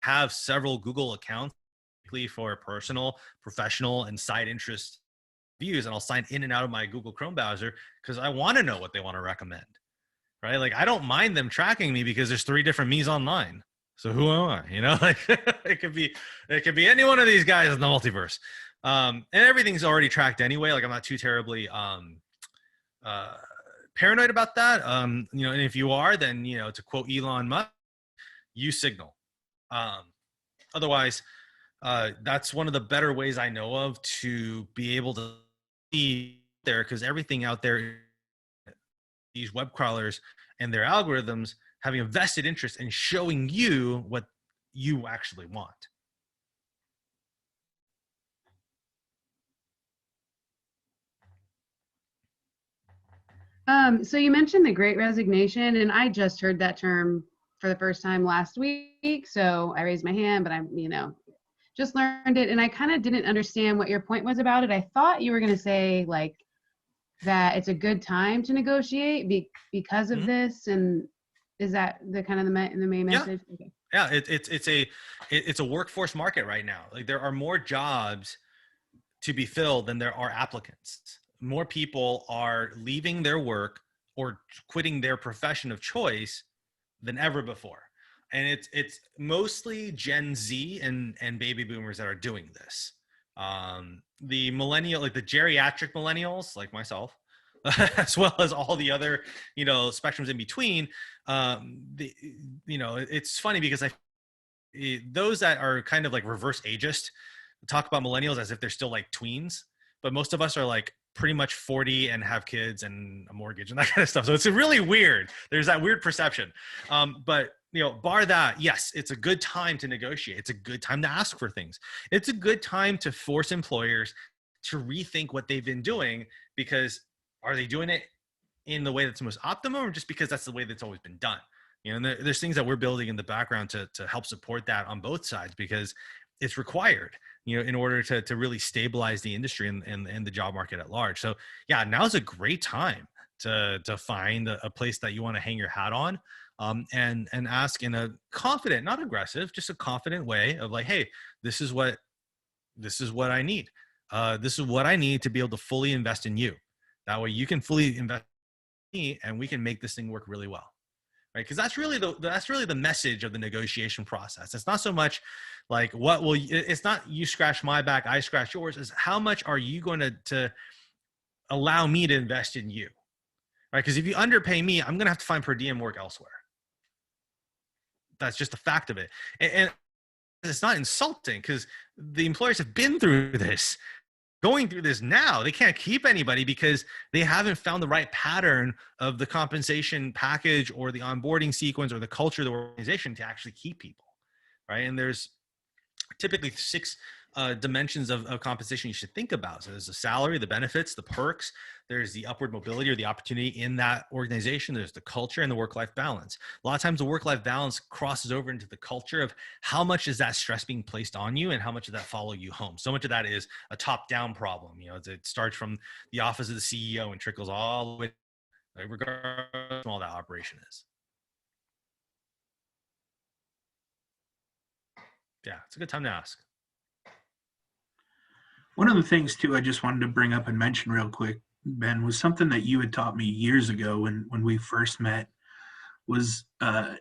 have several Google accounts for personal, professional, and side interest views, and I'll sign in and out of my Google Chrome browser because I want to know what they want to recommend, right? Like, I don't mind them tracking me because there's 3 different me's online. So who am I? Like it could be any one of these guys in the multiverse. And everything's already tracked anyway. Like, I'm not too terribly paranoid about that. And if you are, then to quote Elon Musk, use Signal. Otherwise, that's one of the better ways I know of to be able to see there, because everything out there, these web crawlers and their algorithms having a vested interest in showing you what you actually want. So you mentioned the Great Resignation, and I just heard that term for the first time last week. So I raised my hand, but I'm, just learned it, and I kind of didn't understand what your point was about it. I thought you were going to say like that it's a good time to negotiate because of this, and is that the kind of the main message? Yeah. Okay. Yeah, it's a workforce market right now. Like, there are more jobs to be filled than there are applicants. More people are leaving their work or quitting their profession of choice than ever before. And it's mostly Gen Z and baby boomers that are doing this. The millennial, like the geriatric millennials, like myself, as well as all the other, spectrums in between. It's funny because those that are kind of like reverse ageist talk about millennials as if they're still like tweens, but most of us are like pretty much 40 and have kids and a mortgage and that kind of stuff. So it's really weird. There's that weird perception. But bar that, yes, it's a good time to negotiate. It's a good time to ask for things. It's a good time to force employers to rethink what they've been doing, because are they doing it in the way that's most optimum, or just because that's the way that's always been done? And there's things that we're building in the background to help support that on both sides, because it's required, in order to really stabilize the industry and the job market at large. So yeah, now's a great time to find a place that you want to hang your hat on, and ask in a confident, not aggressive, just a confident way of like, hey, this is what I need. This is what I need to be able to fully invest in you. That way you can fully invest in me and we can make this thing work really well. Right? Because that's really the message of the negotiation process. It's not so much like it's not you scratch my back, I scratch yours. Is how much are you going to allow me to invest in you? Right? Because if you underpay me, I'm going to have to find per diem work elsewhere. That's just a fact of it. And it's not insulting, because the employers have been through this, going through this now. They can't keep anybody because they haven't found the right pattern of the compensation package or the onboarding sequence or the culture of the organization to actually keep people, right? And there's typically 6 dimensions of compensation you should think about. So there's the salary, the benefits, the perks, there's the upward mobility or the opportunity in that organization, there's the culture, and the work-life balance. A lot of times the work-life balance crosses over into the culture of how much is that stress being placed on you and how much of that follow you home. So much of that is a top-down problem. It starts from the office of the CEO and trickles all the way, regardless of how small that operation is. Yeah, it's a good time to ask. One of the things too, I just wanted to bring up and mention real quick, Ben, was something that you had taught me years ago when we first met. Was and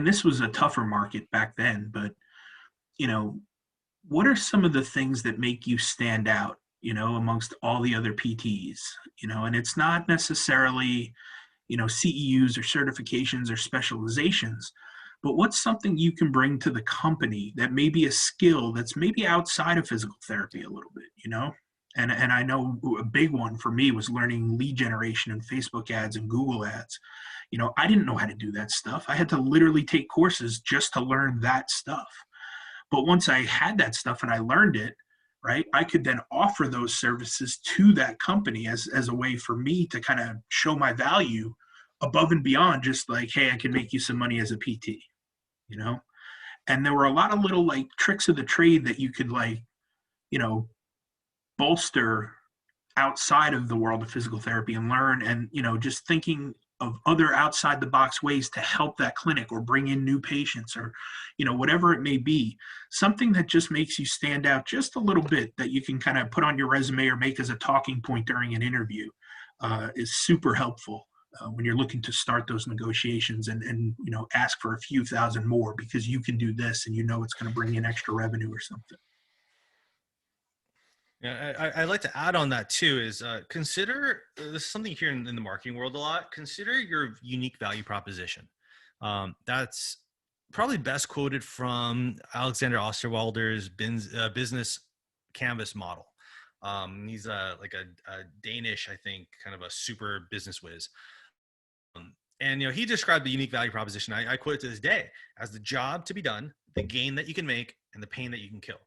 this was a tougher market back then, but what are some of the things that make you stand out, amongst all the other PTs? And it's not necessarily CEUs or certifications or specializations, but what's something you can bring to the company that may be a skill that's maybe outside of physical therapy a little bit, And I know a big one for me was learning lead generation and Facebook ads and Google ads. I didn't know how to do that stuff. I had to literally take courses just to learn that stuff. But once I had that stuff and I learned it, right, I could then offer those services to that company as a way for me to kind of show my value above and beyond just like, hey, I can make you some money as a PT, And there were a lot of little like tricks of the trade that you could bolster outside of the world of physical therapy and learn, and just thinking of other outside the box ways to help that clinic or bring in new patients or whatever it may be, something that just makes you stand out just a little bit that you can kind of put on your resume or make as a talking point during an interview is super helpful when you're looking to start those negotiations and ask for a few thousand more because you can do this and it's going to bring in extra revenue or something. Yeah, I'd like to add on that too is consider, this is something here in the marketing world a lot, consider your unique value proposition. That's probably best quoted from Alexander Osterwalder's business canvas model. He's like a Danish, I think, kind of a super business whiz. And he described the unique value proposition, I quote it to this day, as the job to be done, the gain that you can make, and the pain that you can kill.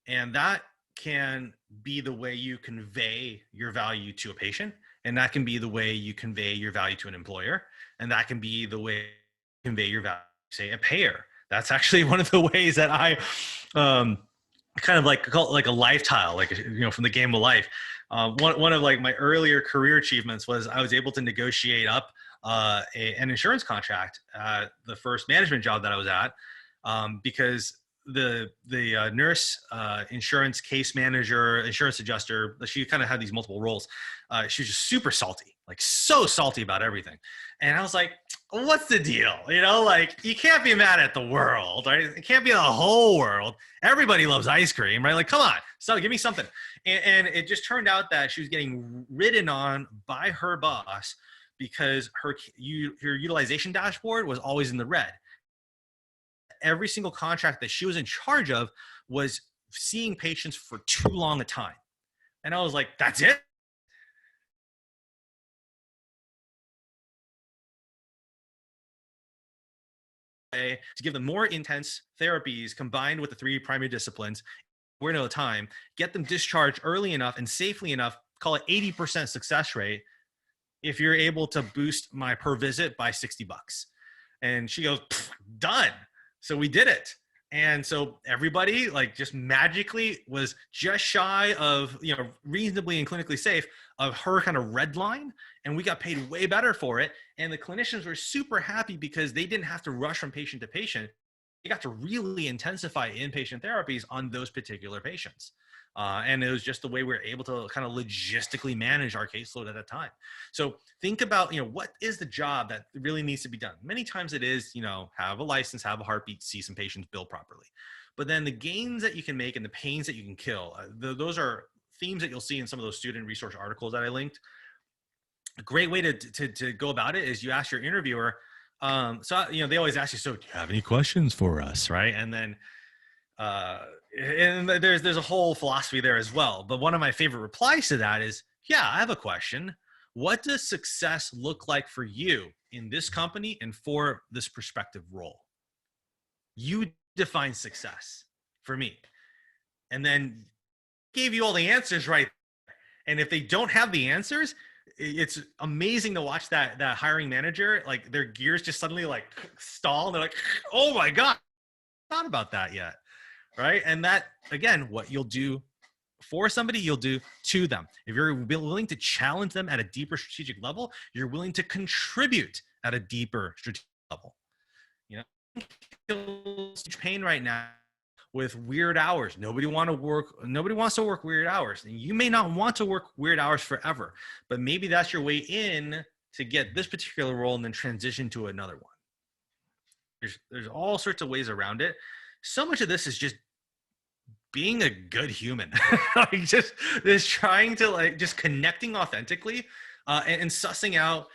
And that can be the way you convey your value to a patient, and that can be the way you convey your value to an employer, and that can be the way you convey your value to, say, a payer. That's actually one of the ways that I kind of like call it like a lifestyle, like from the game of life. One of like my earlier career achievements was I was able to negotiate up an insurance contract the first management job that I was at, because the nurse, insurance case manager, insurance adjuster, she kind of had these multiple roles. She was just super salty, like so salty about everything. And I was like, what's the deal? Like you can't be mad at the world, right? It can't be the whole world. Everybody loves ice cream, right? Like, come on, so give me something. And it just turned out that she was getting ridden on by her boss because her utilization dashboard was always in the red. Every single contract that she was in charge of was seeing patients for too long a time. And I was like, that's it? To give them more intense therapies combined with the 3 primary disciplines, we're at a time, get them discharged early enough and safely enough, call it 80% success rate, if you're able to boost my per visit by $60. And she goes, done. So we did it. And so everybody like just magically was just shy of, reasonably and clinically safe of her kind of red line. And we got paid way better for it. And the clinicians were super happy because they didn't have to rush from patient to patient. They got to really intensify inpatient therapies on those particular patients. And it was just the way we were able to kind of logistically manage our caseload at that time. So think about, what is the job that really needs to be done? Many times it is, have a license, have a heartbeat, see some patients, bill properly. But then the gains that you can make and the pains that you can kill, those are themes that you'll see in some of those student resource articles that I linked. A great way to go about it is you ask your interviewer, they always ask you, so do you have any questions for us, right? And then and there's a whole philosophy there as well. But one of my favorite replies to that is, yeah, I have a question. What does success look like for you in this company and for this prospective role? You define success for me. And then gave you all the answers right. And if they don't have the answers, it's amazing to watch that hiring manager, like their gears just suddenly like stall. And they're like, oh my God, I thought about that yet. Right. And that, again, what you'll do for somebody, you'll do to them. If you're willing to challenge them at a deeper strategic level, you're willing to contribute at a deeper strategic level. Pain right now with weird hours. Nobody wants to work weird hours. And you may not want to work weird hours forever, but maybe that's your way in to get this particular role and then transition to another one. There's all sorts of ways around it. So much of this is just being a good human, like just trying to like just connecting authentically and sussing out,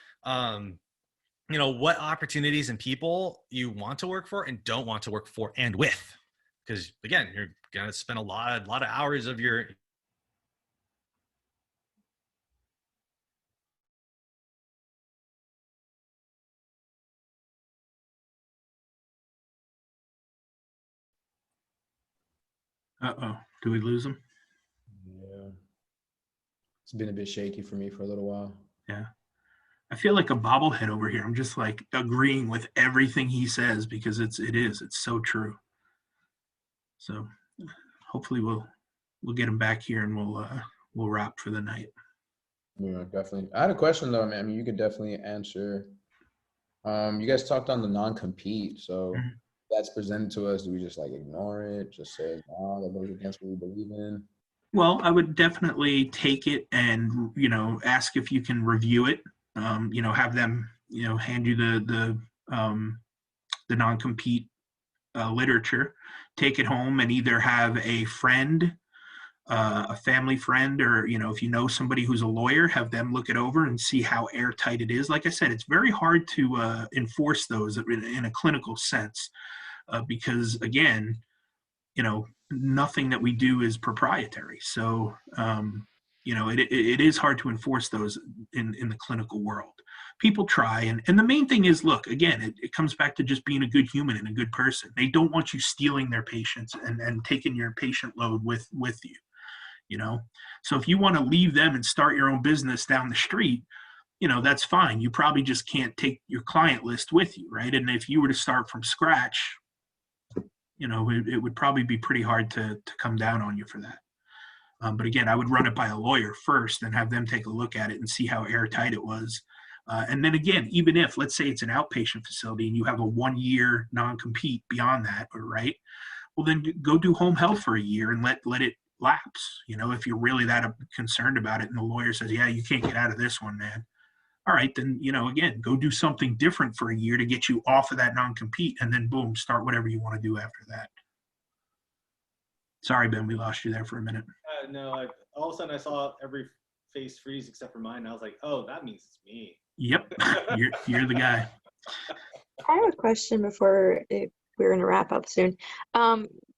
what opportunities and people you want to work for and don't want to work for and with, because again, you're going to spend a lot of hours of your Uh-oh, do we lose him? Yeah. It's been a bit shaky for me for a little while. Yeah. I feel like a bobblehead over here. I'm just like agreeing with everything he says because it's so true. So hopefully we'll get him back here and we'll wrap for the night. Yeah, definitely. I had a question though, man. I mean, you could definitely answer. You guys talked on the non-compete, so that's presented to us. Do we just like ignore it? Just say, no, that goes against what we believe in? Well, I would definitely take it and, ask if you can review it. Have them, hand you the non-compete literature, take it home and either have a friend, a family friend, or, if you know somebody who's a lawyer, have them look it over and see how airtight it is. Like I said, it's very hard to enforce those in a clinical sense because, again, nothing that we do is proprietary. So, it is hard to enforce those in the clinical world. People try. And the main thing is, look, again, it comes back to just being a good human and a good person. They don't want you stealing their patients and taking your patient load with you, So if you want to leave them and start your own business down the street, that's fine. You probably just can't take your client list with you, right? And if you were to start from scratch, it would probably be pretty hard to come down on you for that. But again, I would run it by a lawyer first and have them take a look at it and see how airtight it was. And then again, even if, let's say it's an outpatient facility and you have a 1-year non-compete beyond that, right? Well, then go do home health for a year and let it lapse. If you're really that concerned about it and the lawyer says, yeah, you can't get out of this one, man. All right, then, again, go do something different for a year to get you off of that non-compete and then boom, start whatever you want to do after that. Sorry, Ben, we lost you there for a minute. No, all of a sudden I saw every face freeze except for mine. And I was like, oh, that means it's me. Yep, you're the guy. I have a question before we're going to wrap up soon.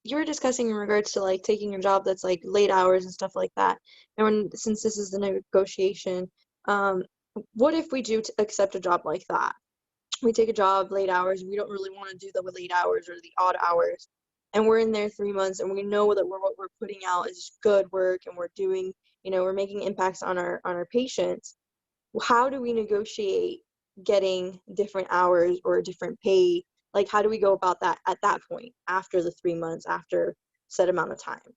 you were discussing in regards to like taking a job that's like late hours and stuff like that. And since this is the negotiation, what if we do accept a job like that? We take a job late hours. We don't really want to do the late hours or the odd hours, and we're in there 3 months, and we know that what we're putting out is good work, and we're doing, we're making impacts on our patients. How do we negotiate getting different hours or different pay? Like, how do we go about that at that point after the 3 months, after set amount of time?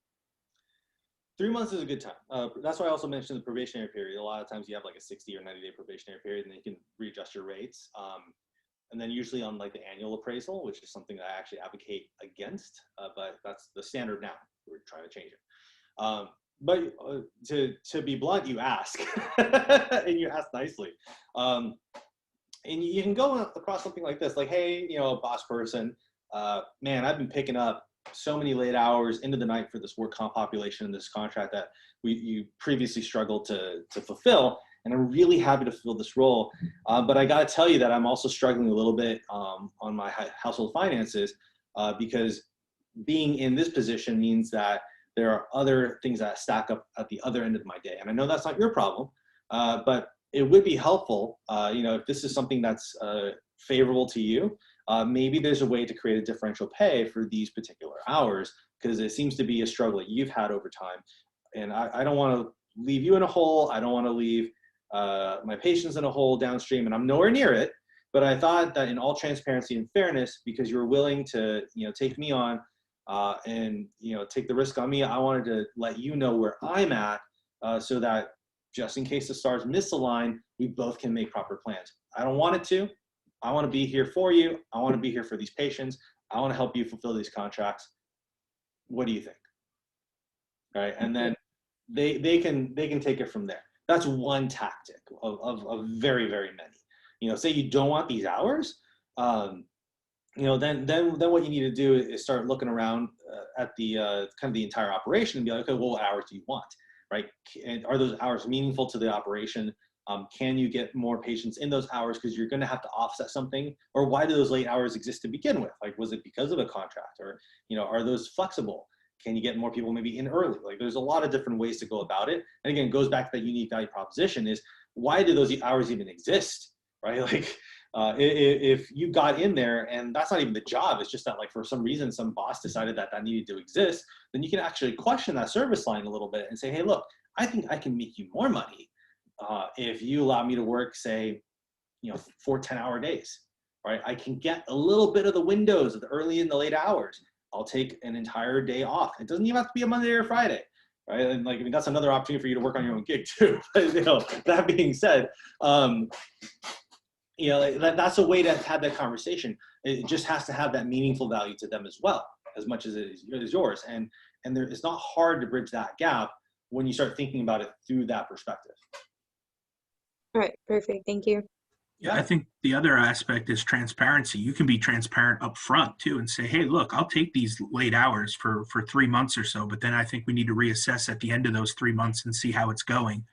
3 months is a good time. That's why I also mentioned the probationary period. A lot of times you have like a 60 or 90-day probationary period, and then you can readjust your rates. And then usually on like the annual appraisal, which is something that I actually advocate against, but that's the standard now. We're trying to change it. But to be blunt, you ask, and you ask nicely. And you can go across something like this, like, hey, boss person, man, I've been picking up so many late hours into the night for this work comp population in this contract that you previously struggled to fulfill. And I'm really happy to fill this role. But I got to tell you that I'm also struggling a little bit on my household finances because being in this position means that there are other things that stack up at the other end of my day. And I know that's not your problem, but it would be helpful, if this is something that's favorable to you, maybe there's a way to create a differential pay for these particular hours, because it seems to be a struggle that you've had over time. And I don't want to leave you in a hole. I don't want to leave my patients in a hole downstream, and I'm nowhere near it. But I thought that in all transparency and fairness, because you were willing to, take me on and, take the risk on me, I wanted to let you know where I'm at so that just in case the stars misalign, we both can make proper plans. I don't want it to. I want to be here for you. I want to be here for these patients. I want to help you fulfill these contracts. What do you think? All right, and then they can take it from there. That's one tactic of very, very many. Say you don't want these hours, then what you need to do is start looking around at the kind of the entire operation and be like, okay, well, what hours do you want, right? And are those hours meaningful to the operation? Can you get more patients in those hours because you're going to have to offset something? Or why do those late hours exist to begin with? Like, was it because of a contract? Or, are those flexible? Can you get more people maybe in early? Like, there's a lot of different ways to go about it. And again, it goes back to that unique value proposition is, why do those hours even exist, right? Like, if you got in there and that's not even the job, it's just that like for some reason, some boss decided that needed to exist, then you can actually question that service line a little bit and say, hey, look, I think I can make you more money if you allow me to work, say, 4 10-hour days, right? I can get a little bit of the windows of the early and the late hours. I'll take an entire day off. It doesn't even have to be a Monday or Friday, right? And like, that's another opportunity for you to work on your own gig too. But, that being said, that's a way to have that conversation. It just has to have that meaningful value to them as well, as much as it is yours. And it's not hard to bridge that gap when you start thinking about it through that perspective. All right, perfect. Thank you. Yeah, I think the other aspect is transparency. You can be transparent up front too and say, hey, look, I'll take these late hours for 3 months or so, but then I think we need to reassess at the end of those 3 months and see how it's going.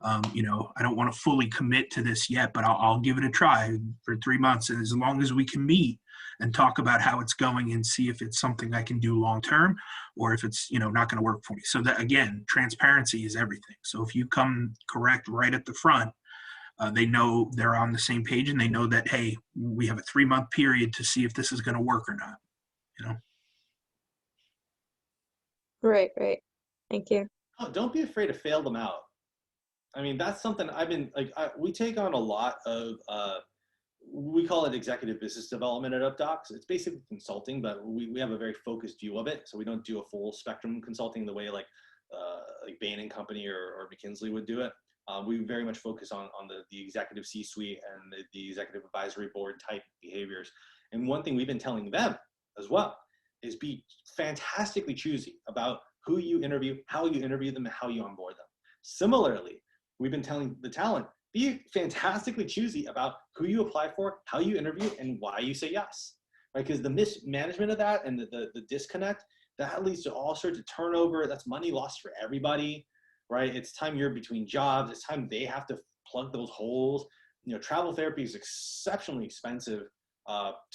I don't want to fully commit to this yet, but I'll give it a try for 3 months. And as long as we can meet and talk about how it's going and see if it's something I can do long-term or if it's, not going to work for me. So that, again, transparency is everything. So if you come correct right at the front, they know they're on the same page and they know that, hey, we have a 3-month period to see if this is going to work or not, Right. Thank you. Oh, don't be afraid to fail them out. I mean, that's something I've been like, we take on a lot of, we call it executive business development at UpDocs. It's basically consulting, but we have a very focused view of it. So we don't do a full spectrum consulting the way like Bain and Company or McKinsey would do it. We very much focus on the executive C-suite and the executive advisory board type behaviors. And one thing we've been telling them as well is be fantastically choosy about who you interview, how you interview them, and how you onboard them. Similarly, we've been telling the talent, be fantastically choosy about who you apply for, how you interview, and why you say yes, right? Because the mismanagement of that and the disconnect, that leads to all sorts of turnover. That's money lost for everybody, right? It's time you're between jobs. It's time they have to plug those holes. Travel therapy is exceptionally expensive.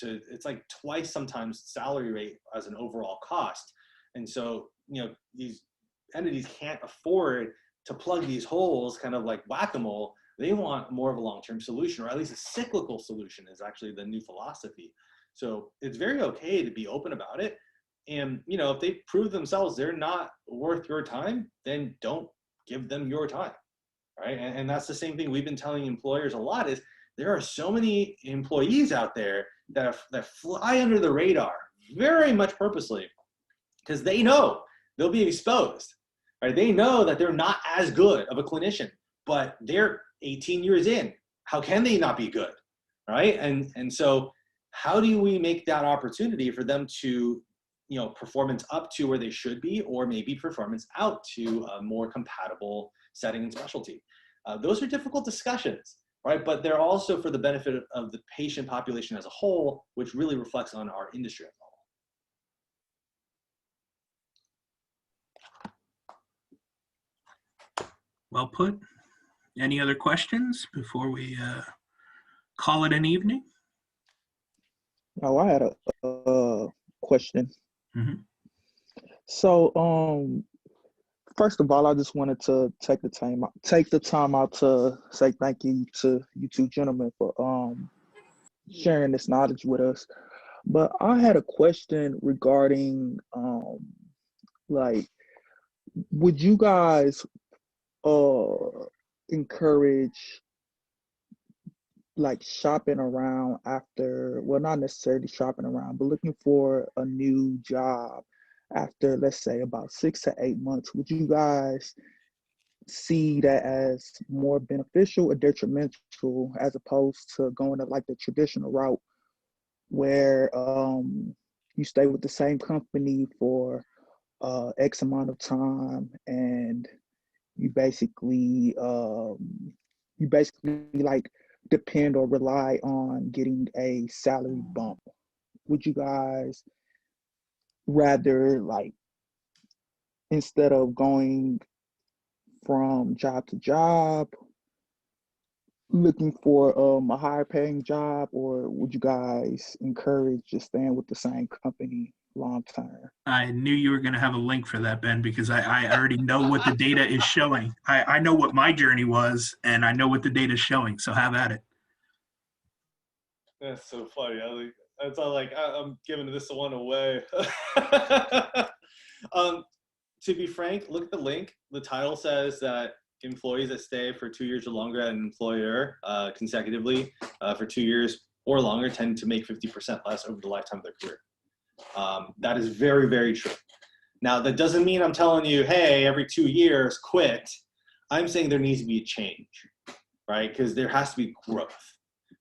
It's like twice sometimes salary rate as an overall cost. And so, these entities can't afford to plug these holes kind of like whack-a-mole. They want more of a long-term solution, or at least a cyclical solution is actually the new philosophy. So it's very okay to be open about it. And, if they prove themselves they're not worth your time, then don't give them your time, right? And that's the same thing we've been telling employers a lot is there are so many employees out there that fly under the radar very much purposely because they know they'll be exposed, right? They know that they're not as good of a clinician, but they're 18 years in. How can they not be good, right? And so how do we make that opportunity for them to, performance up to where they should be, or maybe performance out to a more compatible setting and specialty? Those are difficult discussions, right? But they're also for the benefit of the patient population as a whole, which really reflects on our industry as a whole. Well put. Any other questions before we call it an evening? Oh, I had a question. Mm-hmm. So, first of all, I just wanted to take the time out to say thank you to you two gentlemen for sharing this knowledge with us. But I had a question regarding like, would you guys encourage like shopping around after, well, not necessarily shopping around, but looking for a new job after, let's say, about 6 to 8 months? Would you guys see that as more beneficial or detrimental as opposed to going to like the traditional route where you stay with the same company for X amount of time and you basically like depend or rely on getting a salary bump? Would you guys rather, like, instead of going from job to job looking for a higher paying job, or would you guys encourage just staying with the same company long term? I knew you were going to have a link for that, Ben, because I already know what the data is showing. I know what my journey was, and I know what the data is showing, so have at it. That's so funny. It's all like, I'm giving this one away. To be frank, look at the link. The title says that employees that stay for 2 years or longer at an employer consecutively for 2 years or longer tend to make 50% less over the lifetime of their career. That is very, very true. Now, that doesn't mean I'm telling you, hey, every 2 years, quit. I'm saying there needs to be a change, right? Because there has to be growth.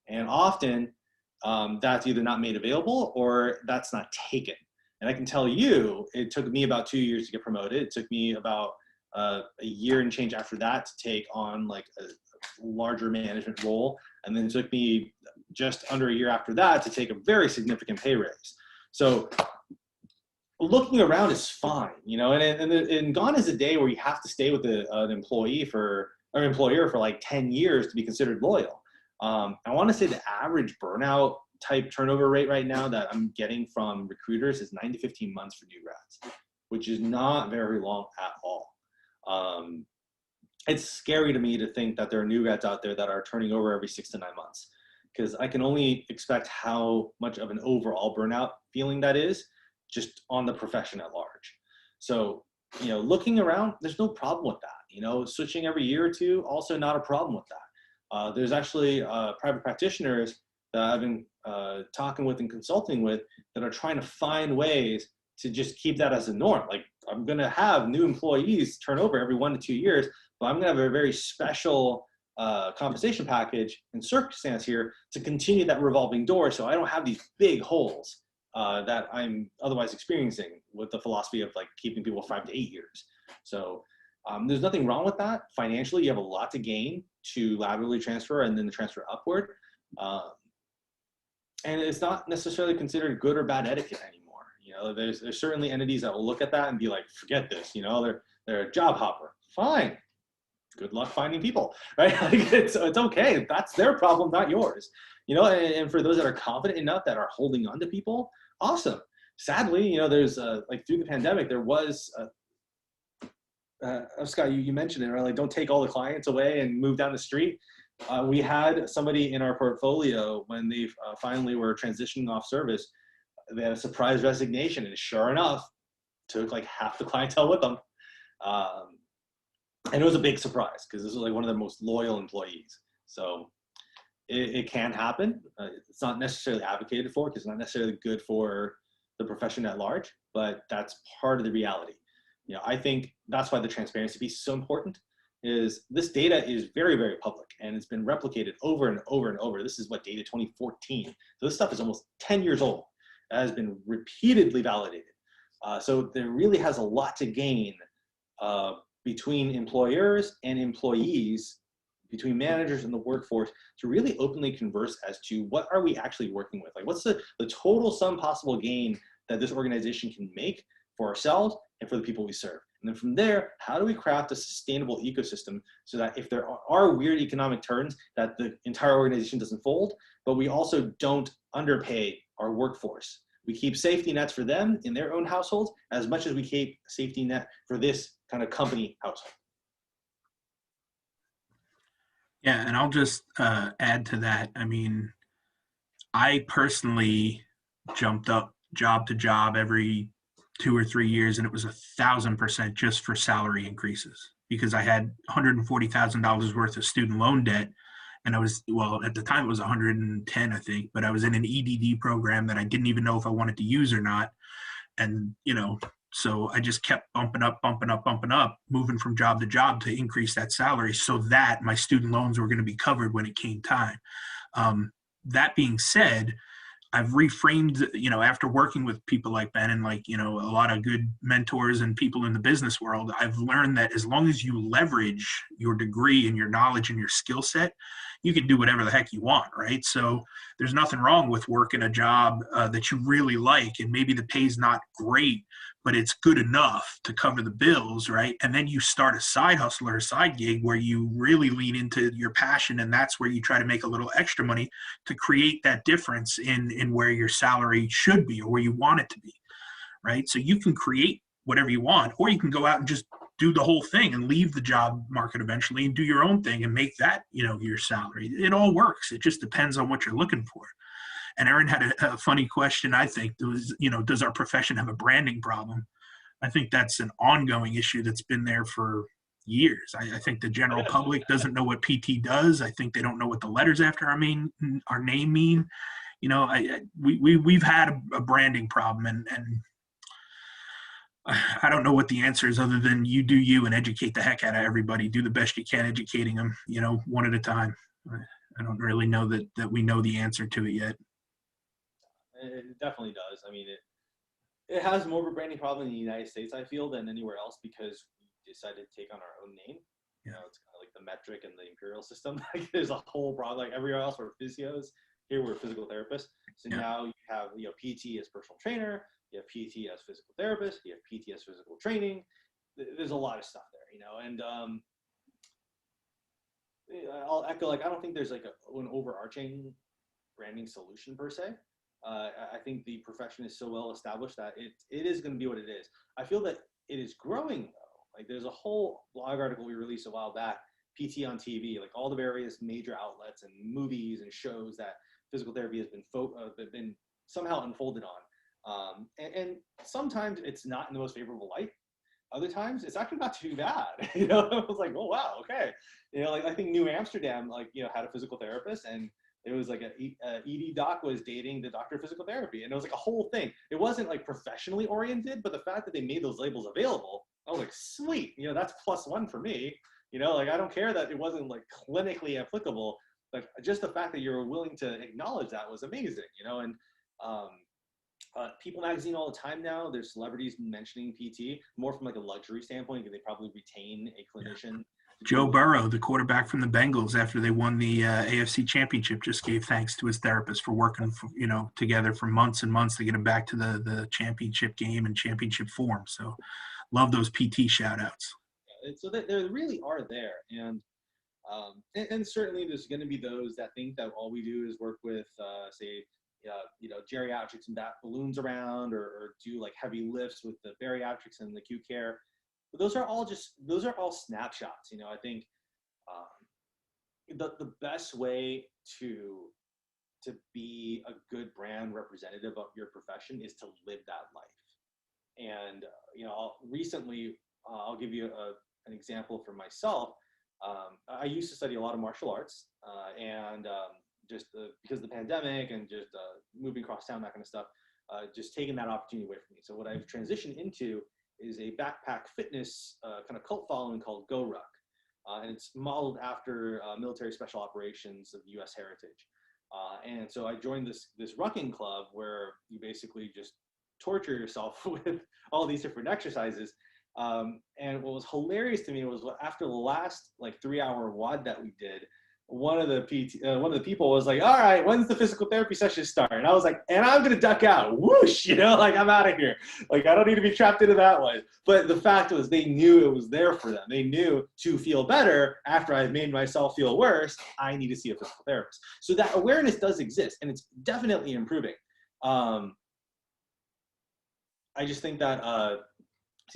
And often, that's either not made available or that's not taken. And I can tell you, it took me about 2 years to get promoted. It took me about a year and change after that to take on like a larger management role. And then it took me just under a year after that to take a very significant pay raise. So looking around is fine, and gone is a day where you have to stay with an employer for like 10 years to be considered loyal. I want to say the average burnout type turnover rate right now that I'm getting from recruiters is 9 to 15 months for new grads, which is not very long at all. It's scary to me to think that there are new grads out there that are turning over every 6 to 9 months, because I can only expect how much of an overall burnout feeling that is just on the profession at large. So, looking around, there's no problem with that. Switching every year or two, also not a problem with that. There's actually private practitioners that I've been talking with and consulting with that are trying to find ways to just keep that as a norm. Like, I'm going to have new employees turn over every 1 to 2 years, but I'm going to have a very special compensation package and circumstance here to continue that revolving door, so I don't have these big holes that I'm otherwise experiencing with the philosophy of like keeping people 5 to 8 years. So there's nothing wrong with that. Financially, you have a lot to gain to laterally transfer and then the transfer upward. And it's not necessarily considered good or bad etiquette anymore. There's certainly entities that will look at that and be like, forget this, they're a job hopper. Fine. Good luck finding people, right? Like, it's okay. That's their problem, not yours. And for those that are confident enough that are holding on to people, awesome. sadly, there's like through the pandemic, there was Scott, you mentioned it, right? Like, don't take all the clients away and move down the street. We had somebody in our portfolio when they finally were transitioning off service, they had a surprise resignation, and sure enough, took like half the clientele with them. And it was a big surprise because this was like one of their most loyal employees. So it can happen. It's not necessarily advocated for because it's not necessarily good for the profession at large, but that's part of the reality. I think that's why the transparency piece is so important. Is this data is very, very public, and it's been replicated over and over and over. This is what data 2014. So this stuff is almost 10 years old. It has been repeatedly validated. So there really has a lot to gain between employers and employees, between managers and the workforce, to really openly converse as to what are we actually working with? Like, what's the total sum possible gain that this organization can make for ourselves and for the people we serve? And then from there, how do we craft a sustainable ecosystem so that if there are weird economic turns, that the entire organization doesn't fold, but we also don't underpay our workforce. We keep safety nets for them in their own households as much as we keep a safety net for this kind of company household. Yeah, and I'll just add to that. I mean, I personally jumped up job to job every 2 or 3 years, and it was 1,000% just for salary increases because I had $140,000 worth of student loan debt. And I was, well, at the time it was 110, I think, but I was in an EDD program that I didn't even know if I wanted to use or not. And, so I just kept bumping up, moving from job to job to increase that salary so that my student loans were going to be covered when it came time. That being said, I've reframed, after working with people like Ben and a lot of good mentors and people in the business world, I've learned that as long as you leverage your degree and your knowledge and your skill set, you can do whatever the heck you want, right? So there's nothing wrong with working a job that you really like, and maybe the pay's not great, but it's good enough to cover the bills, right? And then you start a side hustle or a side gig where you really lean into your passion, and that's where you try to make a little extra money to create that difference in where your salary should be or where you want it to be, right? So you can create whatever you want, or you can go out and just do the whole thing and leave the job market eventually and do your own thing and make that, your salary. It all works. It just depends on what you're looking for. And Aaron had a funny question, I think. Was, does our profession have a branding problem? I think that's an ongoing issue that's been there for years. I think the general public doesn't know what PT does. I think they don't know what the letters after our name mean. We've had a branding problem, and I don't know what the answer is other than you do you and educate the heck out of everybody. Do the best you can educating them, one at a time. I don't really know that we know the answer to it yet. It definitely does. I mean, it has more of a branding problem in the United States, I feel, than anywhere else because we decided to take on our own name. It's kind of like the metric and the imperial system. Like, there's a whole problem. Like, everywhere else we're physios. Here we're physical therapists. So now you have PT as personal trainer. You have PT as physical therapist. You have PT as physical training. There's a lot of stuff there, and I'll echo, like, I don't think there's like an overarching branding solution per se. I think the profession is so well established that it is going to be what it is. I feel that it is growing though. Like, there's a whole blog article we released a while back, PT on TV, like all the various major outlets and movies and shows that physical therapy has been somehow unfolded on. And sometimes it's not in the most favorable light. Other times it's actually not too bad. I was like, oh wow, okay. Like, I think New Amsterdam, had a physical therapist, and it was like a ED doc was dating the doctor of physical therapy, and it was like a whole thing. It wasn't like professionally oriented, but the fact that they made those labels available, I was like, sweet, that's +1 for me. Like, I don't care that it wasn't like clinically applicable. Like, just the fact that you're willing to acknowledge that was amazing. And People Magazine all the time now, there's celebrities mentioning PT more from like a luxury standpoint because they probably retain a clinician. Joe Burrow, the quarterback from the Bengals, after they won the AFC Championship, just gave thanks to his therapist for working, together for months and months to get him back to the championship game and championship form. So, love those PT shout outs. So they really are there, and certainly there's going to be those that think that all we do is work with, say, geriatrics and bat balloons around, or do like heavy lifts with the bariatrics and the acute care. But those are all snapshots. I think the best way to be a good brand representative of your profession is to live that life. And recently, I'll give you an example for myself. I used to study a lot of martial arts, and just because of the pandemic and just moving across town, that kind of stuff, just taking that opportunity away from me. So what I've transitioned into is a backpack fitness kind of cult following called Go Ruck. And it's modeled after military special operations of U.S. heritage. And so I joined this rucking club where you basically just torture yourself with all these different exercises. And what was hilarious to me was after the last 3-hour WOD that we did, one of the people was like, "All right, when's the physical therapy session start?" And I was like, "And I'm gonna duck out, whoosh, I'm out of here. I don't need to be trapped into that one." But the fact was, they knew it was there for them. They knew to feel better after I've made myself feel worse, I need to see a physical therapist. So that awareness does exist, and it's definitely improving. I just think that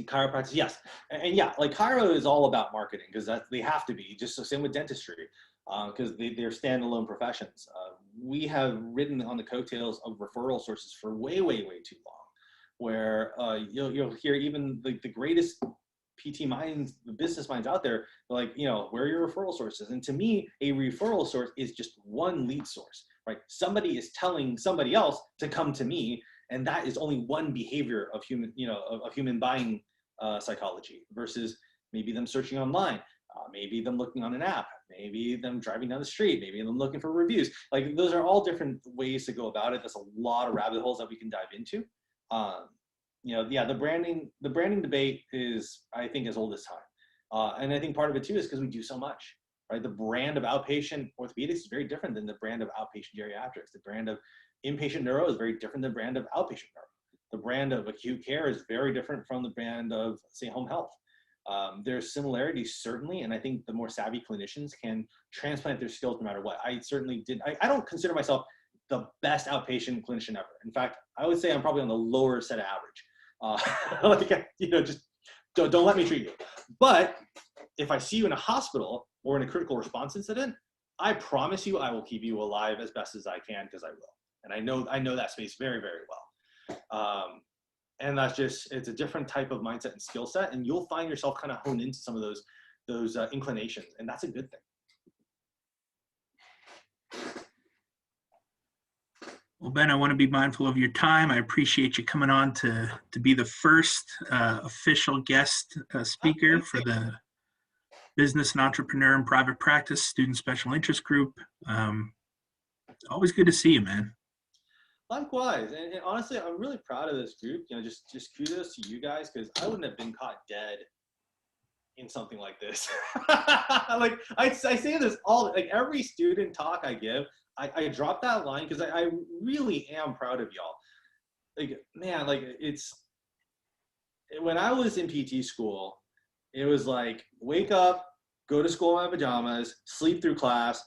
chiropractic, yes, and yeah, chiro is all about marketing because they have to be. Just the same with dentistry. Because they're standalone professions. We have ridden on the coattails of referral sources for way, way, way too long, where you'll hear even the greatest PT minds, the business minds out there, where are your referral sources? And to me, a referral source is just one lead source, right? Somebody is telling somebody else to come to me, and that is only one behavior of human buying psychology versus maybe them searching online. Maybe them looking on an app, maybe them driving down the street, maybe them looking for reviews. Those are all different ways to go about it. There's a lot of rabbit holes that we can dive into. The branding debate is, I think, as old as time. And I think part of it too is because we do so much, right? The brand of outpatient orthopedics is very different than the brand of outpatient geriatrics. The brand of inpatient neuro is very different than the brand of outpatient neuro. The brand of acute care is very different from the brand of, say, home health. There's similarities, certainly, and I think the more savvy clinicians can transplant their skills no matter what. I certainly did. I don't consider myself the best outpatient clinician ever. In fact, I would say I'm probably on the lower set of average. Just don't let me treat you. But if I see you in a hospital or in a critical response incident, I promise you I will keep you alive as best as I can, because I will. And I know that space very, very well. And that's it's a different type of mindset and skill set, and you'll find yourself kind of honed into some of those inclinations, and that's a good thing. Well, Ben, I want to be mindful of your time. I appreciate you coming on to be the first official guest speaker for the Business and Entrepreneur and Private Practice Student Special Interest Group. Always good to see you, man. Likewise, and honestly, I'm really proud of this group. Just kudos to you guys, because I wouldn't have been caught dead in something like this. I say this every student talk I give, I drop that line because I really am proud of y'all. It's when I was in PT school, it was wake up, go to school in my pajamas, sleep through class,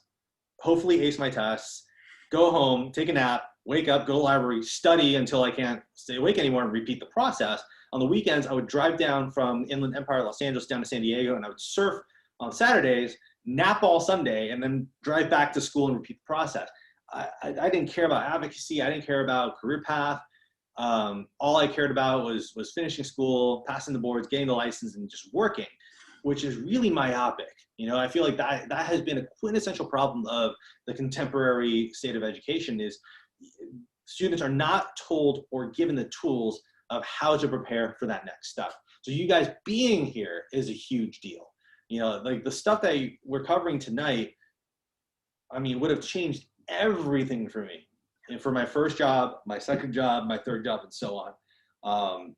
hopefully ace my tests, go home, take a nap, wake up, go to the library, study until I can't stay awake anymore, and repeat the process. On the weekends, I would drive down from Inland Empire, Los Angeles, down to San Diego, and I would surf on Saturdays, nap all Sunday, and then drive back to school and repeat the process. I didn't care about advocacy. I didn't care about career path. All I cared about was finishing school, passing the boards, getting the license, and just working, which is really myopic. I feel like that has been a quintessential problem of the contemporary state of education is students are not told or given the tools of how to prepare for that next step. So you guys being here is a huge deal. The stuff that we're covering tonight, would have changed everything for me. And for my first job, my second job, my third job, and so on.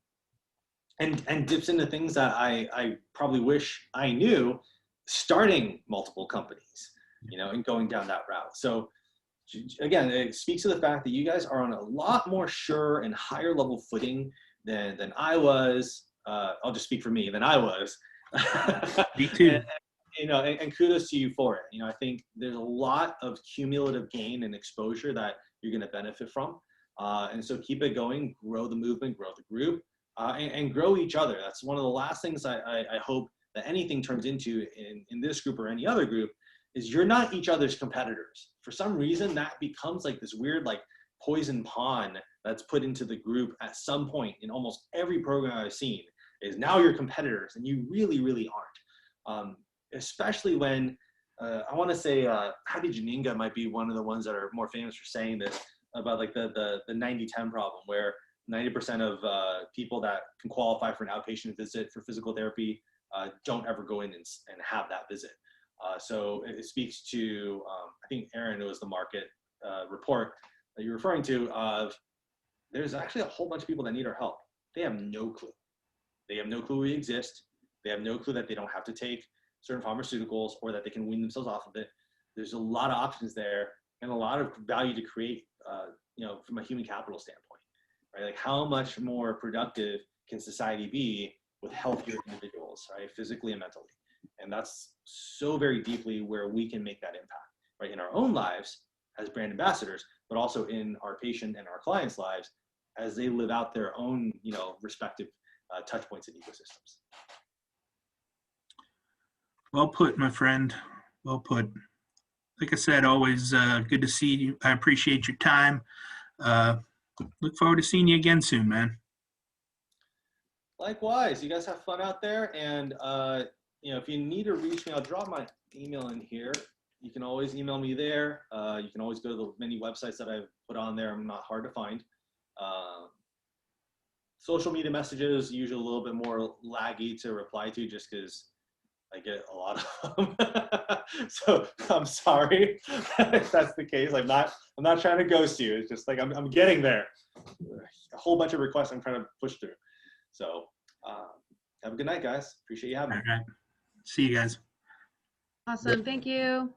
And dips into things that I probably wish I knew starting multiple companies, and going down that route. So again, it speaks to the fact that you guys are on a lot more sure and higher level footing than I was. I'll just speak for me, than I was. Me too. And kudos to you for it. I think there's a lot of cumulative gain and exposure that you're going to benefit from. And so keep it going, grow the movement, grow the group, and grow each other. That's one of the last things I hope that anything turns into in this group or any other group, is you're not each other's competitors. For some reason, that becomes like this weird like poison pawn that's put into the group at some point in almost every program I've seen, is now you're competitors, and you really, really aren't. Especially when, I want to say, Hadi Janinga might be one of the ones that are more famous for saying this, about like the 90-10 problem, where 90% of people that can qualify for an outpatient visit for physical therapy don't ever go in and have that visit. So it speaks to, I think Aaron, it was the market report that you're referring to, of there's actually a whole bunch of people that need our help. They have no clue. They have no clue we exist. They have no clue that they don't have to take certain pharmaceuticals, or that they can wean themselves off of it. There's a lot of options there, and a lot of value to create, from a human capital standpoint, right? Like, how much more productive can society be with healthier individuals, right? Physically and mentally. And that's so very deeply where we can make that impact, right? In our own lives as brand ambassadors, but also in our patient and our clients' lives as they live out their own, respective touch points and ecosystems. Well put, my friend. Well put. Like I said, always good to see you. I appreciate your time. Look forward to seeing you again soon, man. Likewise, you guys have fun out there. And, if you need to reach me, I'll drop my email in here. You can always email me there. You can always go to the many websites that I've put on there. I'm not hard to find. Social media messages, usually a little bit more laggy to reply to, just because I get a lot of them. So I'm sorry if that's the case. I'm not trying to ghost you. It's just like I'm getting there. A whole bunch of requests I'm trying to push through. So have a good night, guys. Appreciate you having me. All right. See you guys. Awesome. Thank you.